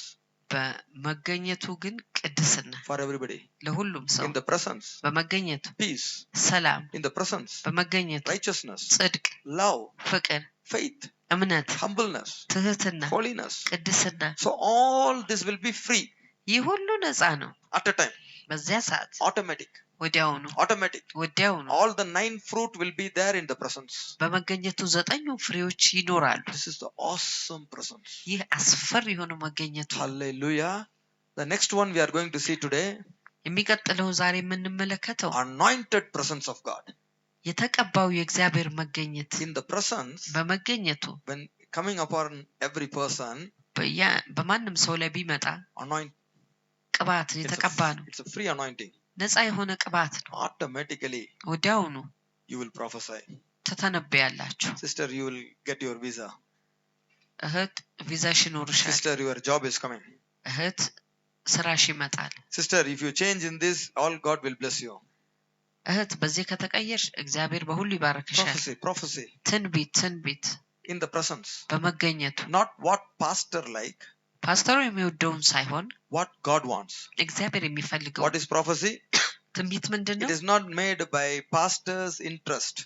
በመገኘቱ ግን ቅድስና For everybody. ለሁሉም ሰው In the presence. በመገኘቱ Peace. ሰላም In the presence. በመገኘቱ Righteousness. ጽድቅ፣ Love. ፍቅር፣ Faith. እምነት፣ Humbleness. ትህትና፣ Holiness. ቅድስና። So all this will be free. ይህ ሁሉ ነፃ ነው። At a time. በዚያ ሰዓት Automatic. ወዲያውኑ Automatic. ወዲያውኑ All the 9 fruit will be there in the presence. በመገኘቱ 9 ፍሬዎች ይኖራሉ። This is the awesome presence. ይህ አስፈሪ የሆነው መገኘቱ። Hallelujah. The next one we are going to see today. የሚቀጥለው ዛሬ የምንመለከተው Anointed presence of God. የተቀባው የእግዚአብሔር መገኘት። In the presence, በመገኘቱ when coming upon every person, በማንም ሰው ላይ ቢመጣ anoint. ቅባት የተቀባ ነው። It's a free anointing. ነፃ የሆነ ቅባት ነው። Automatically ወዲያውኑ you will prophesy. ተተነበያላችሁ። Sister, you will get your visa. እህት ቪዛሽ ይኖርሻል። Sister, your job is coming. እህት ስራሽ ይመጣል። Sister, if you change in this, all God will bless you. እህት በዚህ ከተቀየርሽ እግዚአብሔር በሁሉ ይባርክሻል። Prophecy. ትንቢት In the presence. በመገኘቱ Not what pastor like. ፓስተሩ የሚወደውን ሳይሆን What God wants. እግዚአብሔር የሚፈልገው። What is prophecy? ትንቢት ምንድነው? It is not made by pastor's interest.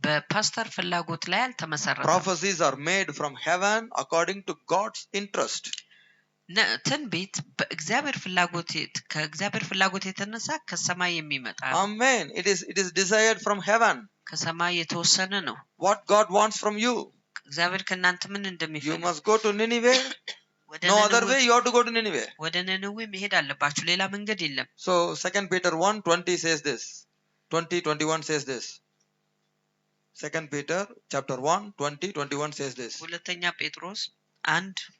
በፓስተር ፍላጎት ላይ አልተመሰረተም። Prophecies are made from heaven according to God's interest. ትንቢት በእግዚአብሔር ፍላጎት ከእግዚአብሔር ፍላጎት የተነሳ ከሰማይ የሚመጣ። Amen. It is desired from heaven. ከሰማይ የተወሰነ ነው። What God wants from you. እግዚአብሔር ከናንተ ምን You እንደሚፈልግ። must go to Nineveh. No other way you have to go to Nineveh. ወደ ነነዌ መሄድ አለባችሁ። ሌላ መንገድ የለም። So 2 Peter 1:20 says this. 20:21 says this. 2 Peter chapter 1:20-21 says this. ሁለተኛ ጴጥሮስ 1:20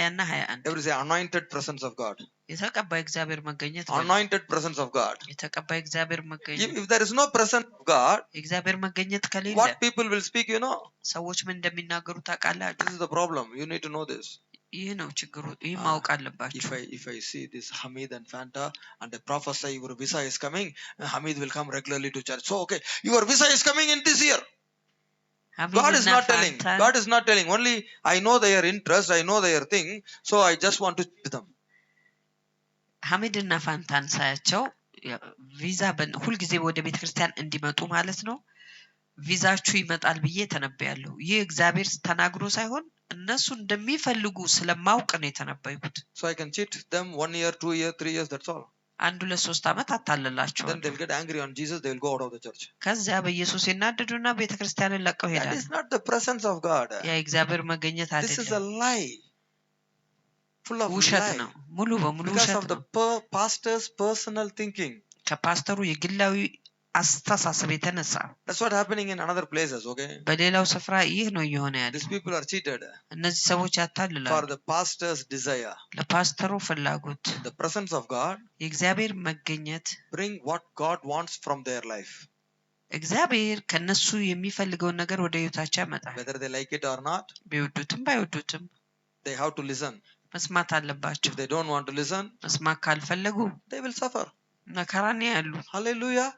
እና 21 Everybody say anointed presence of God. የተቀባ እግዚአብሔር መገኘት። Anointed presence of God. የተቀባ እግዚአብሔር መገኘት። If there is no presence of God, እግዚአብሔር መገኘት ከሌለ what people will speak, ሰዎች ምን እንደሚናገሩ ታውቃላችሁ? This is the problem. You need to know this. ይህ ነው ችግሩ። ይህ ማወቅ አለባችሁ። If I see this Hamid and Fanta and I prophesy your visa is coming, Hamid will come regularly to church. So okay, your visa is coming in this year. God is not telling. God is not telling. Only I know their interest. I know their thing. So I just want to check them. ሐሚድና ፋንታን ሳያቸው ቪዛ ሁል ጊዜ ወደ ቤተክርስቲያን እንዲመጡ ማለት ነው። ቪዛችሁ ይመጣል ብዬ ተነበያለሁ። ይህ እግዚአብሔር ተናግሮ ሳይሆን እነሱ እንደሚፈልጉ ስለማውቅ ነው የተነበዩት። So I can cheat them 1 year, 2 year, 3 years, that's all. 1-3 ዓመት አታለላቸው። Then they'll get angry on Jesus, they will go out of the church. ከዚያ በኢየሱስ ይናደዱና ቤተክርስቲያንን ለቀው That ይሄዳሉ። is not the presence of God. ያ እግዚአብሔር መገኘት This is a አይደለም። lie. Full of ውሸት lie. ነው። ሙሉ በሙሉ Because ውሸት of the ነው። pastor's personal thinking. ከፓስተሩ የግላዊ አስተሳሰብ የተነሳ That's what happening in another places, okay? በሌላው ስፍራ ይህ ነው እየሆነ ያለው። These people are cheated እነዚህ ሰዎች for ያታልላሉ the pastor's desire. ለፓስተሩ ፍላጎት። The presence of God የእግዚአብሔር መገኘት bring what God wants from their life. እግዚአብሔር ከነሱ የሚፈልገውን ነገር ወደ ህይወታቸው ያመጣል። Whether they like it or not, ቢወዱትም ባይወዱትም they have to listen. መስማት አለባቸው። If they don't want to listen, መስማት ካልፈለጉ they will suffer. መከራን ያያሉ። Hallelujah.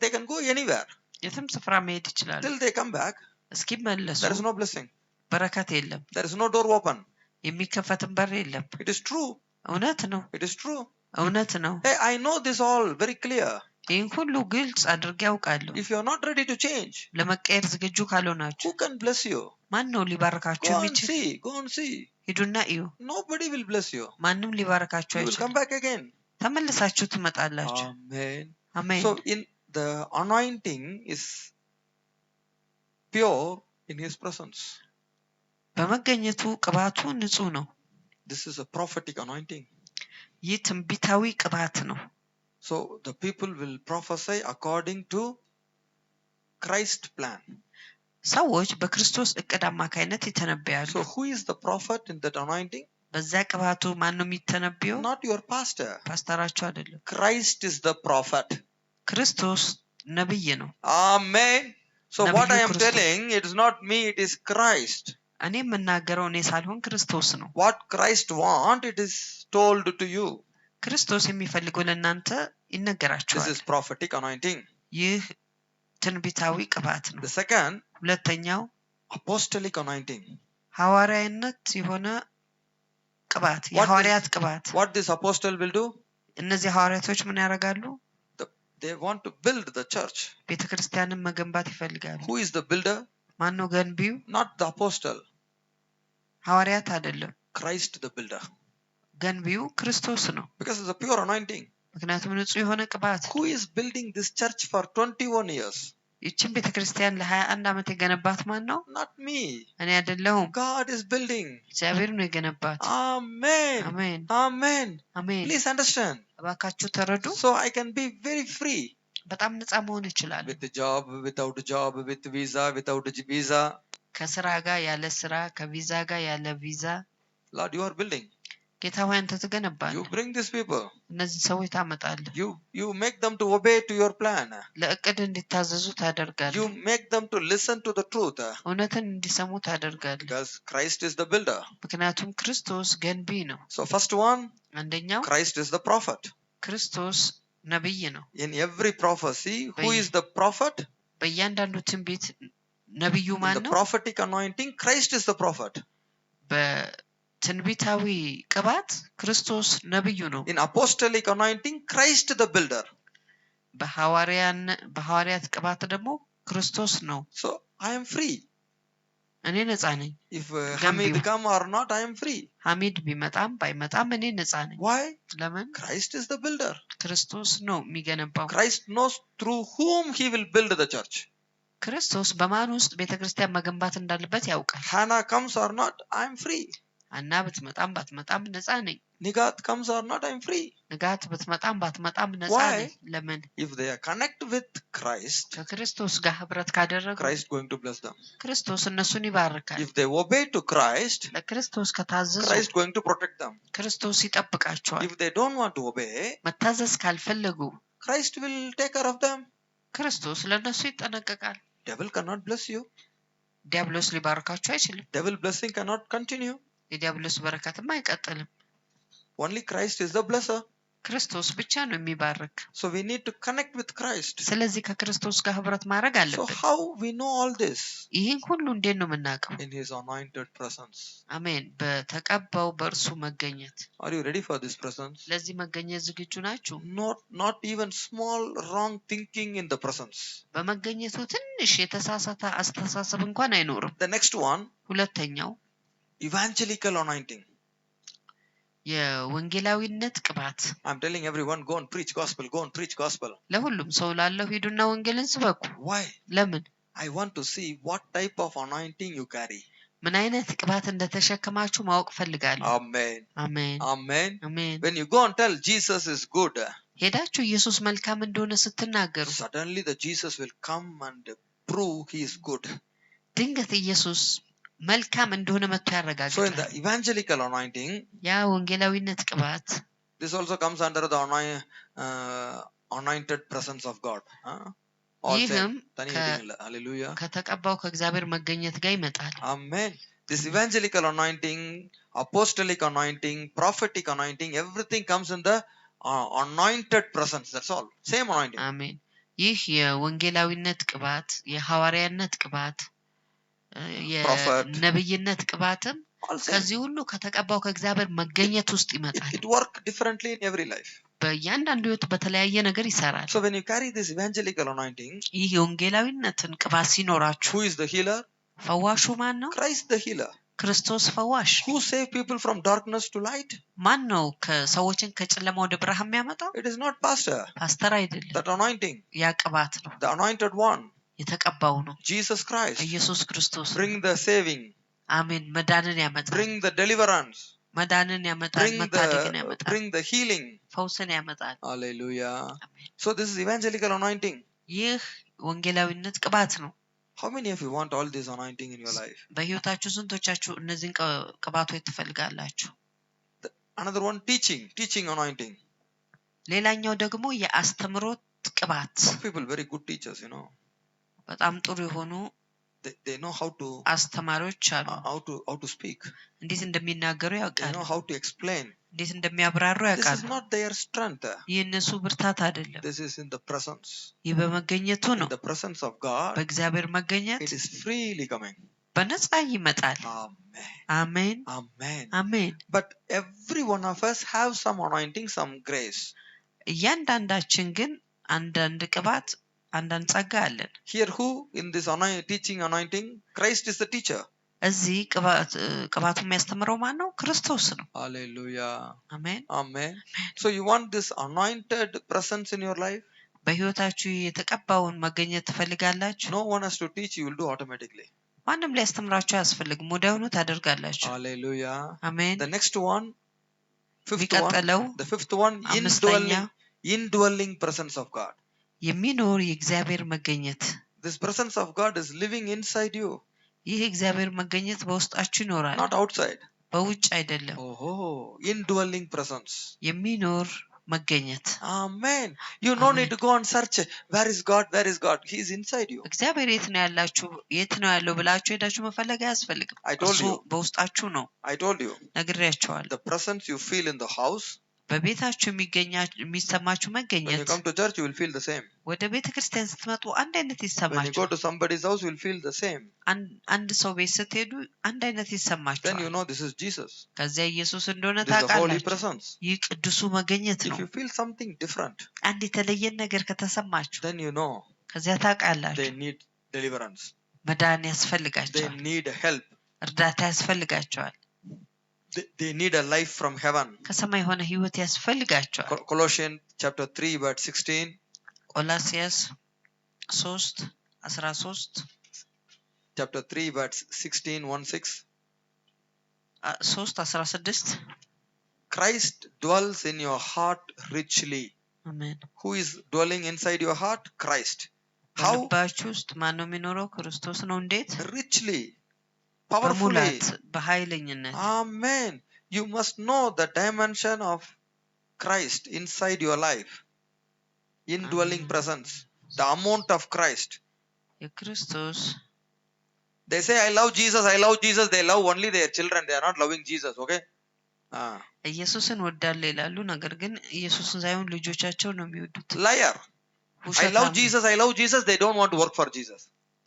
They can go anywhere. የትም ስፍራ መሄድ ይችላሉ። Till they come back, እስኪመለሱ there is no blessing. በረከት የለም። There is no door open. የሚከፈትም በር የለም። It is true. እውነት ነው። It is true. እውነት ነው። Hey, I know this all very clear. ይህን ሁሉ ግልጽ አድርጌ ያውቃለሁ። If you are not ready to change, ለመቀየር ዝግጁ ካልሆናችሁ who can bless you? ማን ነው ሊባርካችሁ Go and የሚችል? see. Go and see. ሂዱና እዩ። Nobody will bless you. ማንም ሊባርካችሁ You will come አይችልም። back again. ተመልሳችሁ ትመጣላችሁ። Amen. አሜን። So in the anointing is pure in his presence. በመገኘቱ ቅባቱ ንጹህ ነው። This is a prophetic anointing. ይህ ትንቢታዊ ቅባት ነው። So the people will prophesy according to Christ's plan. ሰዎች በክርስቶስ እቅድ አማካይነት ይተነበያሉ። So who is the prophet in that anointing? በዚያ ቅባቱ ማን ነው የሚተነበየው? Not your pastor. ፓስተራችሁ አይደለም። Christ is the prophet. ክርስቶስ ነብይ ነው። Amen. So ነብዩ what I am ክርስቶስ። telling, it is not me, it is Christ. እኔ የምናገረው እኔ ሳልሆን ክርስቶስ ነው። What Christ want, it is told to you. ክርስቶስ የሚፈልገው ለእናንተ This ይነገራችኋል። is prophetic anointing. ይህ ትንቢታዊ ቅባት ነው። The second, ሁለተኛው apostolic anointing. ሐዋርያነት የሆነ ቅባት፣ የሐዋርያት ቅባት። What this apostle will do? እነዚህ ሐዋርያቶች ምን ያደርጋሉ? They want to build the church. ቤተክርስቲያንን መገንባት ይፈልጋሉ። Who is the builder? ማን ነው ገንቢው? Not the apostle. ሐዋርያት አይደለም። Christ the builder. ገንቢው ክርስቶስ ነው። Because it's a pure anointing. ምክንያቱም ንጹህ የሆነ ቅባት። Who is building this church for 21 years? ይህችን ቤተክርስቲያን ለ21 ዓመት የገነባት ማን ነው? Not me. እኔ አይደለሁም። God is building. እግዚአብሔር ነው የገነባት። Amen. አሜን Amen. አሜን። Please understand. እባካችሁ ተረዱ። So I can be very free. በጣም ነፃ መሆን ይችላል። With the job, without job, with visa, without visa. ከስራ ጋር ያለ ስራ፣ ከቪዛ ጋር ያለ ቪዛ። Lord, you are building. ጌታ ሆይ አንተ ትገነባለህ። You bring these people. እነዚህ ሰዎች ታመጣለህ። You make them to obey to your plan. ለእቅድ እንዲታዘዙ ታደርጋለህ። You make them to listen to the truth. እውነትን እንዲሰሙ ታደርጋለህ። Because Christ is the builder. ምክንያቱም ክርስቶስ ገንቢ ነው። So first one, አንደኛው Christ is the prophet. ክርስቶስ ነብይ ነው። In every prophecy, who is the prophet? በእያንዳንዱ ትንቢት ነብዩ In ማን the ነው? prophetic anointing, Christ is the prophet. በትንቢታዊ ቅባት ክርስቶስ ነብዩ ነው። In apostolic anointing, Christ the builder. በሐዋርያት ቅባት ደግሞ ክርስቶስ ነው። So I am free. እኔ ነፃ ነኝ። If Hamid come or not, I am free. ሐሚድ ቢመጣም ባይመጣም እኔ ነፃ ነኝ። Why? ለምን? Christ is the builder. ክርስቶስ ነው የሚገነባው። Christ knows through whom he will build the church. ክርስቶስ በማን ውስጥ ቤተክርስቲያን መገንባት እንዳለበት ያውቃል። Hannah comes or not, I am free. አና ብትመጣም ባትመጣም ነፃ ነኝ። Nigat comes or not, I am free. ንጋት ብትመጣም ባትመጣም ነፃ Why? ነኝ። ለምን? If they are connect with Christ, ከክርስቶስ ጋር ህብረት ካደረጉ Christ going to bless them. ክርስቶስ እነሱን ይባርካል። If they obey to Christ, ለክርስቶስ ከታዘዙ Christ going to protect them. ክርስቶስ ይጠብቃቸዋል። If they don't want to obey, መታዘዝ ካልፈለጉ Christ will take care of them. ክርስቶስ ለነሱ ይጠነቀቃል። Devil cannot bless you. ዲያብሎስ ሊባርካቸው አይችልም። Devil blessing cannot continue. የዲያብሎስ በረከትም አይቀጥልም። Only Christ is the blesser. ክርስቶስ ብቻ ነው የሚባርክ። So we need to connect with Christ. ስለዚህ ከክርስቶስ ጋር ህብረት ማድረግ So አለብን። how we know all this? ይህን ሁሉ እንዴት ነው የምናውቀው? In his anointed presence. አሜን። በተቀባው በእርሱ መገኘት። Are you ready for this presence? ለዚህ መገኘት ዝግጁ ናችሁ? Not even small wrong thinking in the presence. በመገኘቱ ትንሽ የተሳሳተ አስተሳሰብ እንኳን አይኖርም። The next one, ሁለተኛው evangelical anointing. የወንጌላዊነት ቅባት። I'm telling everyone, go and preach gospel, go and preach gospel. ለሁሉም ሰው ላለው ሂዱና ወንጌልን ስበኩ። Why? ለምን? I want to see what type of anointing you carry. ምን አይነት ቅባት እንደተሸከማችሁ ማወቅ ፈልጋለሁ። Amen. አሜን Amen. አሜን። When you go and tell Jesus is good, ሄዳችሁ ኢየሱስ መልካም እንደሆነ ስትናገሩ suddenly the Jesus will come and prove he is good. ድንገት ኢየሱስ መልካም እንደሆነ መጥቶ So in ያረጋግጣል። the evangelical anointing, ያ ወንጌላዊነት ቅባት this also comes under the anointed presence of God. All ይህም same. Hallelujah. ከተቀባው ከእግዚአብሔር መገኘት ጋር ይመጣል። Amen. This evangelical anointing, apostolic anointing, prophetic anointing, everything comes in the anointed presence. That's all. Same anointing. አሜን። ይህ የወንጌላዊነት ቅባት፣ የሐዋርያነት ቅባት፣ የነብይነት ቅባትም All same. ከዚህ ሁሉ ከተቀባው ከእግዚአብሔር መገኘት ውስጥ ይመጣል። It works differently in every life. በእያንዳንዱ ህይወት በተለያየ ነገር ይሰራል። So when you carry this evangelical anointing, ይህ የወንጌላዊነትን ቅባት ሲኖራችሁ who is the healer? ፈዋሹ ማን ነው? Christ the healer. ክርስቶስ ፈዋሽ። Who save people from darkness to light? ማን ነው ከሰዎችን ከጨለማ ወደ ብርሃን የሚያመጣው? It is not pastor. ፓስተር አይደለም። That anointing, ያ ቅባት ነው። the anointed one, የተቀባው ነው። Jesus Christ, ኢየሱስ ክርስቶስ bring the saving, አሜን። መዳንን ያመጣል። bring the deliverance, መዳንን ያመጣል። መታደግን ያመጣል። bring the healing. ፈውስን ያመጣል። Hallelujah. አሜን። So this is evangelical anointing. ይህ ወንጌላዊነት ቅባት ነው። How many of you want all this anointing in your life? በህይወታችሁ ስንቶቻችሁ እነዚህን ቅባቶች ትፈልጋላችሁ? Another one, teaching anointing. ሌላኛው ደግሞ የአስተምሮት ቅባት። Some people very good teachers, በጣም ጥሩ የሆኑ they know how to አስተማሪዎች አሉ። how to speak. እንዴት እንደሚናገሩ They ያውቃሉ። know how to explain. እንዴት እንደሚያብራሩ This ያውቃሉ። is not their strength. ይህ እነሱ ብርታት አይደለም። This is in the presence. ይህ በመገኘቱ In ነው። the presence of God, በእግዚአብሔር መገኘት it is freely coming. በነፃ ይመጣል። Amen. አሜን Amen. አሜን። But every one of us have some anointing, some grace. እያንዳንዳችን ግን አንዳንድ ቅባት፣ አንዳንድ ጸጋ አለን። Here who in this teaching anointing? Christ is the teacher. እዚህ ቅባቱ የሚያስተምረው ማን ነው? ክርስቶስ ነው። Hallelujah. አሜን Amen. So you want this anointed presence in your life? በህይወታችሁ የተቀባውን መገኘት ትፈልጋላችሁ? No one has to teach, you will do automatically. ማንም ሊያስተምራችሁ አያስፈልግም፣ ወዲያውኑ ታደርጋላችሁ። Hallelujah. አሜን። The next one, የሚቀጥለው the fifth one, አምስተኛ indwelling presence of God. የሚኖር የእግዚአብሔር መገኘት። This presence of God is living inside you, ይህ እግዚአብሔር መገኘት በውስጣችሁ ይኖራል፣ not outside. በውጭ አይደለም። Indwelling presence. የሚኖር መገኘት። Amen. You no need to go and search, where is God, where is God? He is inside you. እግዚአብሔር የት ነው ያላችሁ፣ የት ነው ያለው ብላችሁ ሄዳችሁ መፈለግ አያስፈልግም። I told you. በውስጣችሁ ነው። I told you. ነግሬያችኋለሁ። The presence you feel in the house, በቤታችሁ የሚሰማችሁ when you መገኘት come to church, you will feel the same. ወደ ቤተ ክርስቲያን ስትመጡ አንድ አይነት When you ይሰማችሁ። go to somebody's house, you will feel the same. አንድ ሰው ቤት ስትሄዱ አንድ አይነት Then you ይሰማችኋል። know this is Jesus. ከዚያ ኢየሱስ እንደሆነ This is the holy ታውቃላችሁ። presence. ይህ ቅዱሱ መገኘት If ነው። you feel something different, አንድ የተለየን ነገር ከተሰማችሁ then you know ከዚያ they ታውቃላችሁ። need deliverance. መዳን They ያስፈልጋቸዋል። need help. እርዳታ ያስፈልጋቸዋል። They need a life from heaven. ከሰማይ የሆነ ህይወት ያስፈልጋቸዋል። Colossians chapter 3 verse 16. ቆላስይስ 3:13 Chapter 3 verse 16, 1-6. 3:16 Christ dwells in your heart richly. አሜን። Who is dwelling inside your heart? Christ. How? በልባችሁ ውስጥ ማን ነው የሚኖረው? ክርስቶስ ነው። እንዴት? Richly. Powerfully. በሙላት በኃይለኝነት። Amen. You must know the dimension of Christ inside your life. Indwelling presence. The amount of Christ. የክርስቶስ They say, I love Jesus, I love Jesus. They love only their children. They are not loving Jesus. Okay? ኢየሱስን ወዳለሁ ይላሉ፣ ነገር ግን ኢየሱስን ሳይሆን ልጆቻቸው ነው የሚወዱት። Liar. I love Jesus, I love Jesus, they don't want to work for Jesus.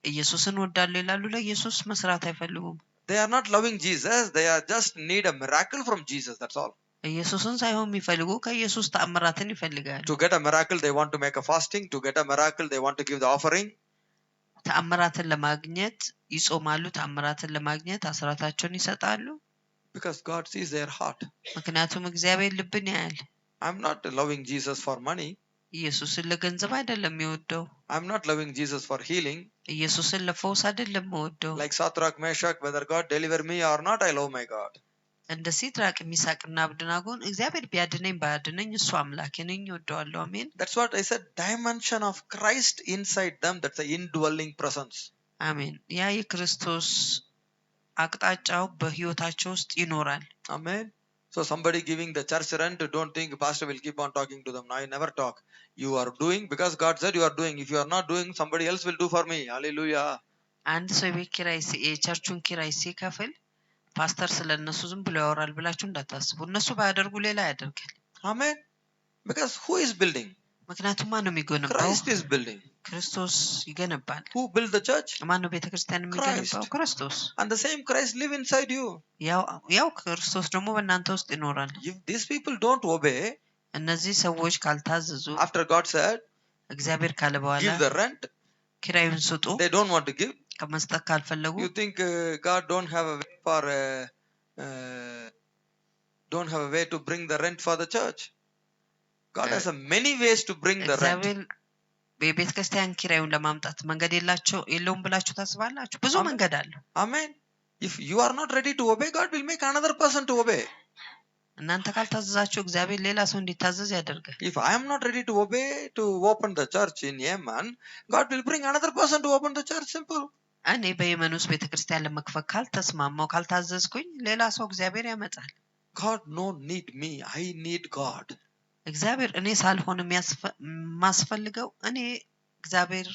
ኢየሱስን ወዳለሁ ይላሉ፣ ለኢየሱስ መስራት አይፈልጉም። They are not loving Jesus, they are just need a miracle from Jesus, that's all. ኢየሱስን ሳይሆን የሚፈልጉ ከኢየሱስ ተአምራትን ይፈልጋሉ። To get a miracle they want to make a fasting, to get a miracle they want to give the offering. ተአምራትን ለማግኘት ይጾማሉ፣ ተአምራትን ለማግኘት አስራታቸውን ይሰጣሉ። Because God sees their heart. ምክንያቱም እግዚአብሔር ልብን ያያል። I'm not loving Jesus for money. ኢየሱስን ለገንዘብ አይደለም የሚወደው። I'm not loving Jesus for healing. ኢየሱስን ለፈውስ አይደለም የሚወደው። Like Shadrach, Meshach, whether God deliver me or not, I love my God. እንደ ሲድራቅ ሚሳቅና አብደናጎን እግዚአብሔር ቢያድነኝ ባያድነኝ እሱ አምላኬ ነኝ እወደዋለሁ። አሜን። That's what I said, dimension of Christ inside them, that's the indwelling presence. አሜን። ያ የክርስቶስ አቅጣጫው በህይወታቸው ውስጥ ይኖራል። Amen. So somebody giving the church rent, don't think pastor will keep on talking to them. No, I never talk. You are doing because God said you are doing. If you are not doing, somebody else will do for me. Hallelujah. አንድ ሰው የቤት ኪራይ የቸርቹን ኪራይ ሲከፍል ፓስተር ስለነሱ ዝም ብሎ ያወራል ብላችሁ እንዳታስቡ። እነሱ ባያደርጉ ሌላ ያደርጋል። Amen. Because who is building? ምክንያቱም ማን ነው የሚገነባው? Christ is building. ክርስቶስ ይገነባል። Who built the church? ማን ነው ቤተክርስቲያን የሚገነባው? ክርስቶስ። And the same Christ live inside you. ያው ክርስቶስ ደግሞ በእናንተ ውስጥ ይኖራል። If these people don't obey, እነዚህ ሰዎች ካልታዘዙ፣ after God said, እግዚአብሔር ካለ በኋላ give the rent, ኪራዩን ስጡ፣ they don't want to give. ከመስጠት ካልፈለጉ, you think God don't have a way for don't have a way to bring the rent for the church? God has a many ways to bring the rent. በቤተ ክርስቲያን ኪራዩን ለማምጣት መንገድ የለውም ብላችሁ ታስባላችሁ? ብዙ መንገድ አለ። Amen. If you are not ready to obey, God will make another person to obey. እናንተ ካልታዘዛችሁ እግዚአብሔር ሌላ ሰው እንዲታዘዝ ያደርጋል። If I am not ready to obey to open the church in Yemen, God will bring another person to open the church. Simple. እኔ በየመን ውስጥ ቤተክርስቲያን ለመክፈት ካልተስማማው ካልታዘዝኩኝ ሌላ ሰው እግዚአብሔር ያመጣል። God no need me, I need God. እግዚአብሔር እኔ ሳልሆን ማስፈልገው እኔ እግዚአብሔር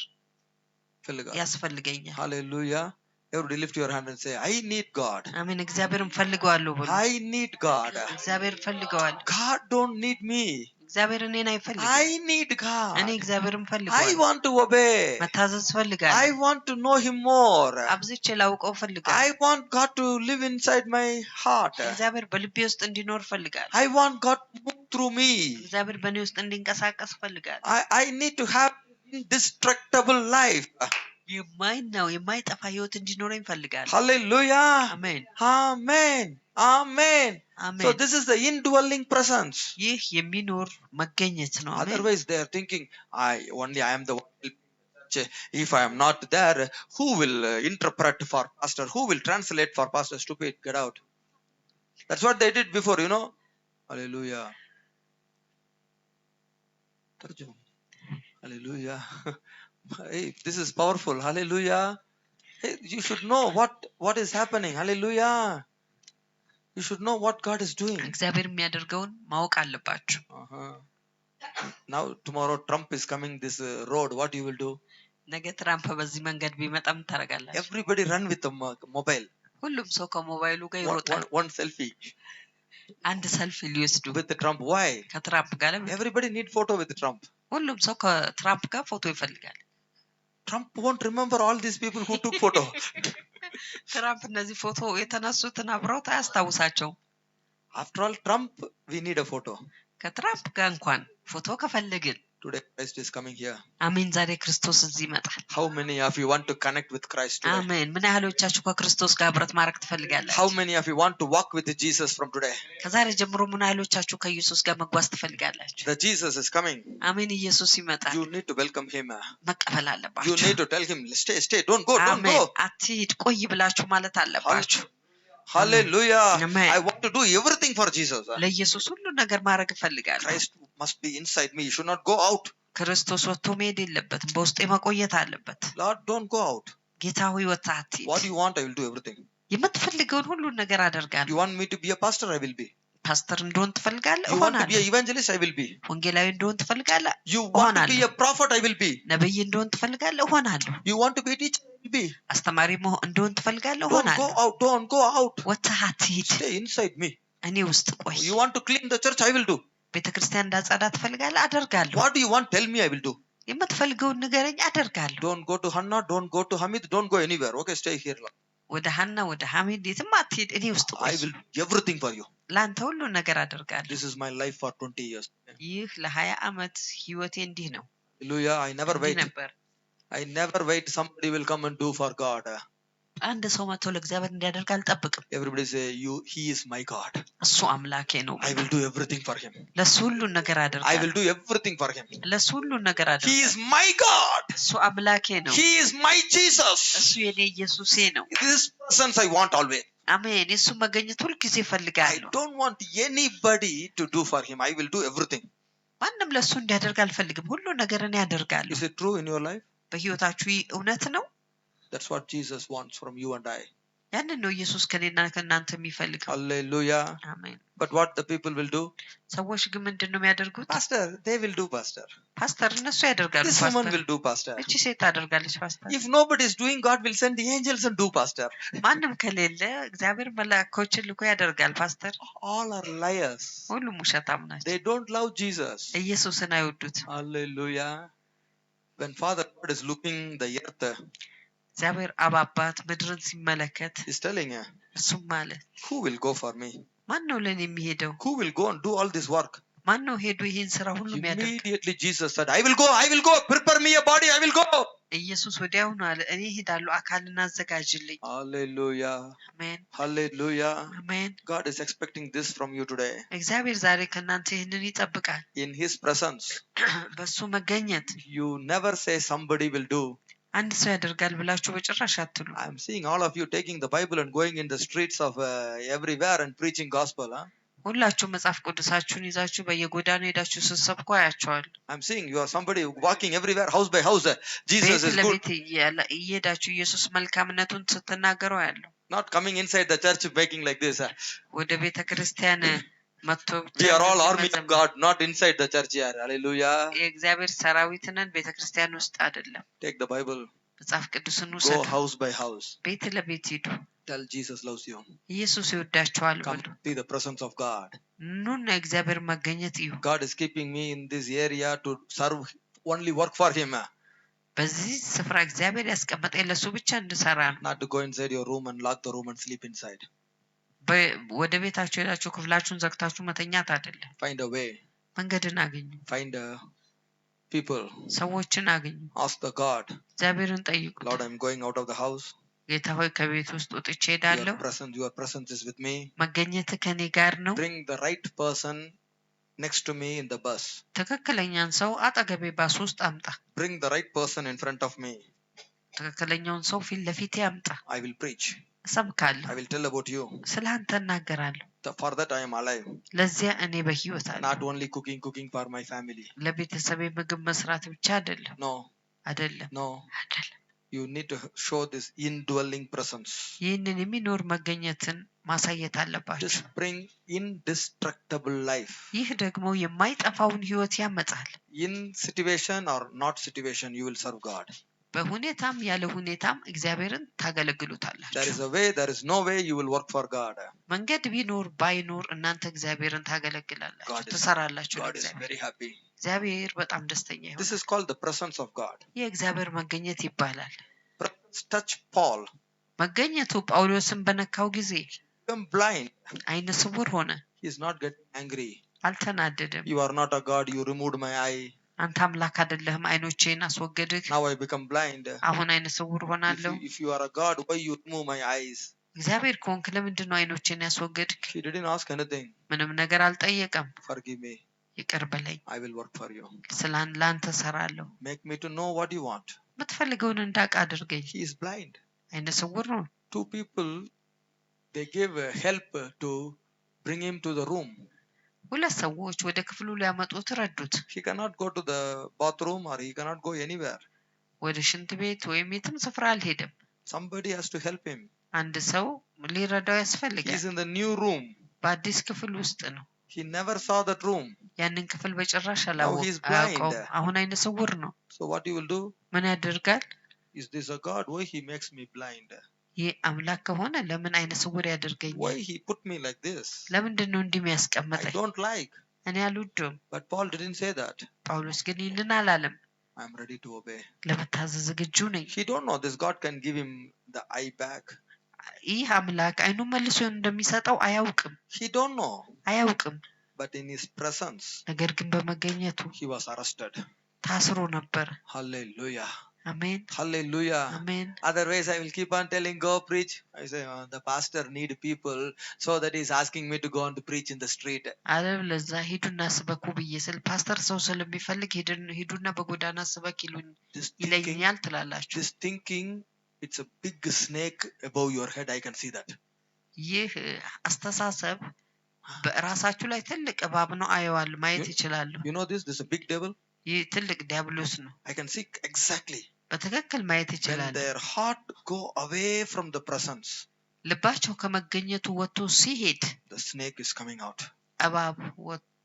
ያስፈልገኛል። Hallelujah. Everybody lift your hand and say, I need God. አሜን። እግዚአብሔርን ፈልገዋለሁ ብሎ I need God. እግዚአብሔር ፈልገዋል። God don't need me. እግዚአብሔር እኔን አይፈልግም። I need God. እኔ እግዚአብሔርን ፈልገዋለሁ። I want to obey. መታዘዝ ፈልጋለሁ። I want to know him more. አብዝቼ ላውቀው ፈልጋለሁ። I want God to live inside my heart. እግዚአብሔር በልቤ ውስጥ እንዲኖር ፈልጋለሁ። I want God to move through me. እግዚአብሔር በእኔ ውስጥ እንዲንቀሳቀስ ፈልጋለሁ። I need to have indestructible life. የማይጠፋ ህይወት እንዲኖረኝ ፈልጋለሁ። Hallelujah. አሜን። Amen. Amen. So this is the indwelling presence. ይህ የሚኖር መገኘት ነው። Otherwise they are thinking, I am the one. If I am not there, who will interpret for pastor? Who will translate for pastor? Stupid, get out. That's what they did before, you know. Hallelujah. Hallelujah. Hey, this is powerful. Hallelujah. Hey, you should know what is happening. Hallelujah. You should know what God is doing. እግዚአብሔር የሚያደርገውን ማወቅ አለባችሁ። Now tomorrow Trump is coming this road. What you will do? ነገ ትራምፕ በዚህ መንገድ ቢመጣም ታረጋላችሁ። Everybody run with the mobile. ሁሉም ሰው ከሞባይሉ ጋር ይሮጣል። One selfie. አንድ ሰልፊ ሊወስዱ with the Trump. Why? ከትራምፕ ጋር Everybody need photo with Trump. ሁሉም ሰው ከትራምፕ ጋር ፎቶ ይፈልጋል። Trump won't remember all these people who took photo. ትራምፕ እነዚህ ፎቶ የተነሱትን አብረው አያስታውሳቸው። After all, Trump, we need a photo. ከትራምፕ ጋር እንኳን ፎቶ ከፈለግን today Christ is coming here. አሜን። ዛሬ ክርስቶስ እዚህ ይመጣል። How many of you want to connect with Christ today? አሜን። ምን ያህሎቻችሁ ከክርስቶስ ጋር ህብረት ማድረግ ትፈልጋላችሁ? How many of you want to walk with Jesus from today? ከዛሬ ጀምሮ ምን ያህሎቻችሁ ከኢየሱስ ጋር መጓዝ ትፈልጋላችሁ? The Jesus is coming. አሜን። ኢየሱስ ይመጣል። You need to welcome him. መቀበል አለባችሁ። You need to tell him, stay, don't go. አትሂድ፣ ቆይ ብላችሁ ማለት አለባችሁ። Hallelujah. I want to do everything for Jesus. ለኢየሱስ ሁሉ ነገር ማድረግ እፈልጋለሁ። Christ must be inside me. You should not go out. ክርስቶስ ወጥቶ መሄድ የለበትም፣ በውስጤ መቆየት አለበት። Lord, don't go out. ጌታ ሆይ ወጥተህ አትሂድ። What you want, I will do everything. የምትፈልገውን ሁሉ ነገር አደርጋለሁ። You want me to be a pastor? I will be. ፓስተር እንደሆን ትፈልጋለህ? You want to be an evangelist? I will be. ወንጌላዊ እንደሆን ትፈልጋለህ? You want to be a prophet? I will be. ነብይ እንደሆን ትፈልጋለህ? እሆናለሁ። You want to be a teacher? I will be. አስተማሪ እንደሆን ትፈልጋለህ? እሆናለሁ። Don't go out. ወጥተህ አትሂድ። Stay inside me. እኔ ውስጥ ቆይ You want to clean the church? I will do. ቤተክርስቲያን እንዳጸዳ ትፈልጋለህ አደርጋለሁ What do you want? Tell me, I will do. የምትፈልገውን ንገረኝ አደርጋለሁ Don't go to Hannah, don't go to Hamid, don't go anywhere. Okay, stay here. ወደ ሐና ወደ ሐሚድ የትም አትሄድ እኔ ውስጥ ቆይ I will do everything for you. ላንተ ሁሉ ነገር አደርጋለሁ This is my life for 20 years. ይህ ለ20 ዓመት ህይወቴ እንዲህ ነው Hallelujah. I never እንዲህ wait. ነበር I never wait somebody will come and do for God. አንድ ሰው መጥቶ ለእግዚአብሔር እንዲያደርግ አልጠብቅም Everybody say, he is my God. እሱ አምላኬ ነው I will do everything for him. ለሱ ሁሉ ነገር I አደርጋለሁ will do everything for him. ለሱ ሁሉ ነገር He አደርጋለሁ is my God. እሱ አምላኬ ነው He is my Jesus. እሱ የኔ ኢየሱሴ ነው This presence I want always. አሜን የሱ መገኘት ሁሉ ጊዜ I ፈልጋለሁ don't want anybody to do for him. I will do everything. ማንም ለሱ እንዲያደርግ አልፈልግም ሁሉ ነገር እኔ አደርጋለሁ Is it true in your life? በህይወታችሁ እውነት ነው That's what Jesus wants from you and I. ያንን ነው ኢየሱስ ከኔና ከናንተ የሚፈልገው Hallelujah. አሜን But what the people will do? ሰዎች ግን ምንድነው የሚያደርጉት Pastor, they will do, Pastor. ፓስተር እነሱ ያደርጋሉ This woman ፓስተር will do, Pastor. እቺ ሴት ታደርጋለች ፓስተር If nobody is doing, God will send the angels and do, Pastor. ማንም ከሌለ እግዚአብሔር መላእክቶችን ልኮ ያደርጋል ፓስተር All are liars. ሁሉም ውሸታም ናቸው They don't love Jesus. ኢየሱስን አይወዱት Hallelujah. When Father God is looking the earth, እግዚአብሔር አብ አባት ምድርን ሲመለከት He's telling her, እሱም ማለት who will go for me? ማን ነው ለኔ የሚሄደው Who will go and do all this work? ማን ነው ሄዶ ይሄን ስራ ሁሉ የሚያደርግ Immediately Jesus said, I will go, prepare me a body, I will go. ኢየሱስ ወዲያውኑ አለ እኔ እሄዳለሁ አካልን አዘጋጅልኝ Hallelujah. አሜን Hallelujah. አሜን God is expecting this from you today. እግዚአብሔር ዛሬ ከናንተ ይሄንን ይጠብቃል In His presence, በሱ መገኘት you never say somebody will do. አንድ ሰው ያደርጋል ብላችሁ በጭራሽ አትሉ I'm seeing all of you taking the Bible and going in the streets of everywhere and preaching gospel. ሁላችሁ መጽሐፍ ቅዱሳችሁን ይዛችሁ በየጎዳናው ሄዳችሁ ስትሰብኩ አያችኋል I'm seeing you are somebody walking everywhere, house by house. Jesus is good. ቤት እየሄዳችሁ ኢየሱስ መልካምነቱን ስትናገሩ ያለው Not coming inside the church making like this. ወደ ቤተ ክርስቲያን መጥቶ We are all army of God, not inside the church here. Hallelujah. የእግዚአብሔር ሰራዊት ነን ቤተ ክርስቲያን ውስጥ አይደለም Take the Bible. መጽሐፍ ቅዱስን Go ውሰዱ house by house. ቤት ለቤት ሂዱ Tell Jesus loves you. ኢየሱስ ይወዳችኋል Come ብሉ see the presence of God. ኑና የእግዚአብሔር መገኘት እዩ God is keeping me in this area to serve, only work for Him. በዚህ ስፍራ እግዚአብሔር ያስቀመጠኝ ለሱ ብቻ እንድሰራ ነው Not to go inside your room and lock the room and sleep inside. ወደ ቤታችሁ ሄዳችሁ ክፍላችሁን ዘግታችሁ መተኛት አይደለም Find a way. መንገድን አግኙ Find people. ሰዎችን አግኙ Ask the God. እግዚአብሔርን ጠይቁ Lord, I'm going out of the house. ጌታ ሆይ ከቤት ውስጥ ወጥቼ ሄዳለሁ Your presence is with me. መገኘት ከኔ ጋር ነው Bring the right person next to me in the bus. ትክክለኛን ሰው አጠገቤ ባስ ውስጥ አምጣ Bring the right person in front of me. ትክክለኛውን ሰው ፊት ለፊቴ አምጣ I will preach. እሰብካለሁ I will tell about you. ስለአንተ እናገራለሁ For that I am alive. ለዚያ እኔ በህይወት አለሁ Not only cooking for my family. ለቤተሰቤ ምግብ መስራት ብቻ አይደለም No. አይደለም No. አይደለም You need to show this indwelling presence. ይህንን የሚኖር መገኘትን ማሳየት አለባችሁ Just bring indestructible life. ይህ ደግሞ የማይጠፋውን ህይወት ያመጣል In situation or not situation, you will serve God. በሁኔታም ያለ ሁኔታም እግዚአብሔርን There ታገለግሉታላችሁ is a way, there is no way, you will work for God. መንገድ ቢኖር ባይኖር እናንተ እግዚአብሔርን ታገለግላላችሁ ትሰራላችሁ God is very happy. እግዚአብሔር በጣም ደስተኛ ይሆናል This is called the presence of God. የእግዚአብሔር መገኘት ይባላል Touch Paul. መገኘቱ ጳውሎስን በነካው ጊዜ Become blind. አይነ ስውር ሆነ He is not getting angry. አልተናደደም You are not a God, you removed my eye. አንተ አምላክ አይደለህም አይኖቼን አስወገድህ Now I become blind. አሁን አይነ ስውር ሆናለሁ If you are a God, why you remove my eyes? እግዚአብሔር ከሆንክ ለምንድን ነው አይኖቼን ያስወገድክ He didn't ask anything. ምንም ነገር አልጠየቀም Forgive me. ይቅር በለኝ I will work for you. ለአንተ ሰራለሁ Make me to know what you want. የምትፈልገውን እንዳውቅ አድርገኝ He is blind. አይነ ስውር ነው Two people, they gave help to bring him to the room. ሁለት ሰዎች ወደ ክፍሉ ሊያመጡት ረዱት He cannot go to the bathroom or he cannot go anywhere. ወደ ሽንት ቤት ወይም የትም ስፍራ አልሄደም Somebody has to help him. አንድ ሰው ሊረዳው He ያስፈልጋል is in the new room. በአዲስ ክፍል ውስጥ ነው He never saw that room. ያንን ክፍል በጭራሽ Now he is blind. አላወቀውም አሁን አይነ ስውር ነው So what he will do? ምን ያደርጋል Is this a God? Why he makes me blind? ይህ አምላክ ከሆነ ለምን አይነ ስውር ያደርገኛል? Why he put me like this? ለምንድን ነው እንዲህ I የሚያስቀምጠኝ? don't like. እኔ አልወድም። But Paul didn't say that. ጳውሎስ ግን ይህንን አላለም። I'm ready to obey. ለመታዘዝ ዝግጁ ነኝ። He don't know this God can give him the eye back. ይህ አምላክ አይኑን መልሶ እንደሚሰጠው አያውቅም። He don't know. አያውቅም። But in his presence, ነገር ግን በመገኘቱ he was arrested. ታስሮ ነበር። Hallelujah. አሜን Hallelujah. አሜን። Otherwise, I will keep on telling, go preach. I say, the pastor need people, so that he's asking me to go on to preach in the street. አለበለዛ ሂዱና ስበኩ ብዬ ስል ፓስተር ሰው ስለሚፈልግ ሂዱና በጎዳና ስበክ ይለኛል ትላላችሁ። This thinking, it's a big snake above your head. I can see that. ይህ አስተሳሰብ በራሳችሁ ላይ ትልቅ እባብ ነው። አየዋለሁ፣ ማየት ይችላል። You know this is a big devil. ይህ ትልቅ ዲያብሎስ ነው። I can see exactly. በትክክል ማየት When ይችላል። their heart go away from the presence, ልባቸው ከመገኘቱ ወጥቶ ሲሄድ the snake is coming out. እባብ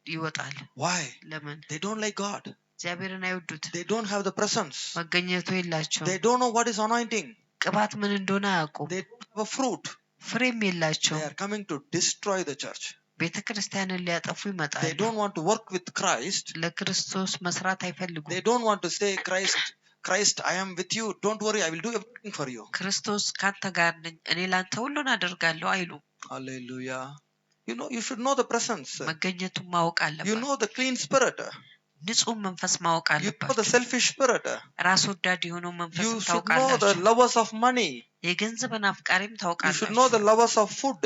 ይወጣል። Why? ለምን? They don't like God. እግዚአብሔርን አይወዱት። They don't have the presence. መገኘቱ የላቸው። They don't know what is anointing. ቅባት ምን እንደሆነ አያውቁም። They don't have a fruit. ፍሬም የላቸው። They are coming to destroy the church. ቤተክርስቲያንን ሊያጠፉ ይመጣሉ። They don't want to work with Christ. ለክርስቶስ መስራት አይፈልጉም። They don't want to say, Christ, I am with you. Don't worry, I will do everything for you. ክርስቶስ ካንተ ጋር ነኝ፣ እኔ ላንተ ሁሉን አደርጋለሁ አይሉም። Hallelujah. You should know the presence. መገኘቱን ማወቅ You አለባችሁ። know the clean spirit. ንጹህ መንፈስ ማወቅ You know the አለባችሁ። selfish spirit. ራስ ወዳድ የሆነው መንፈስ You should know the ታውቃላችሁ። lovers of money. የገንዘብን አፍቃሪም You should ታውቃላችሁ። know the lovers of food.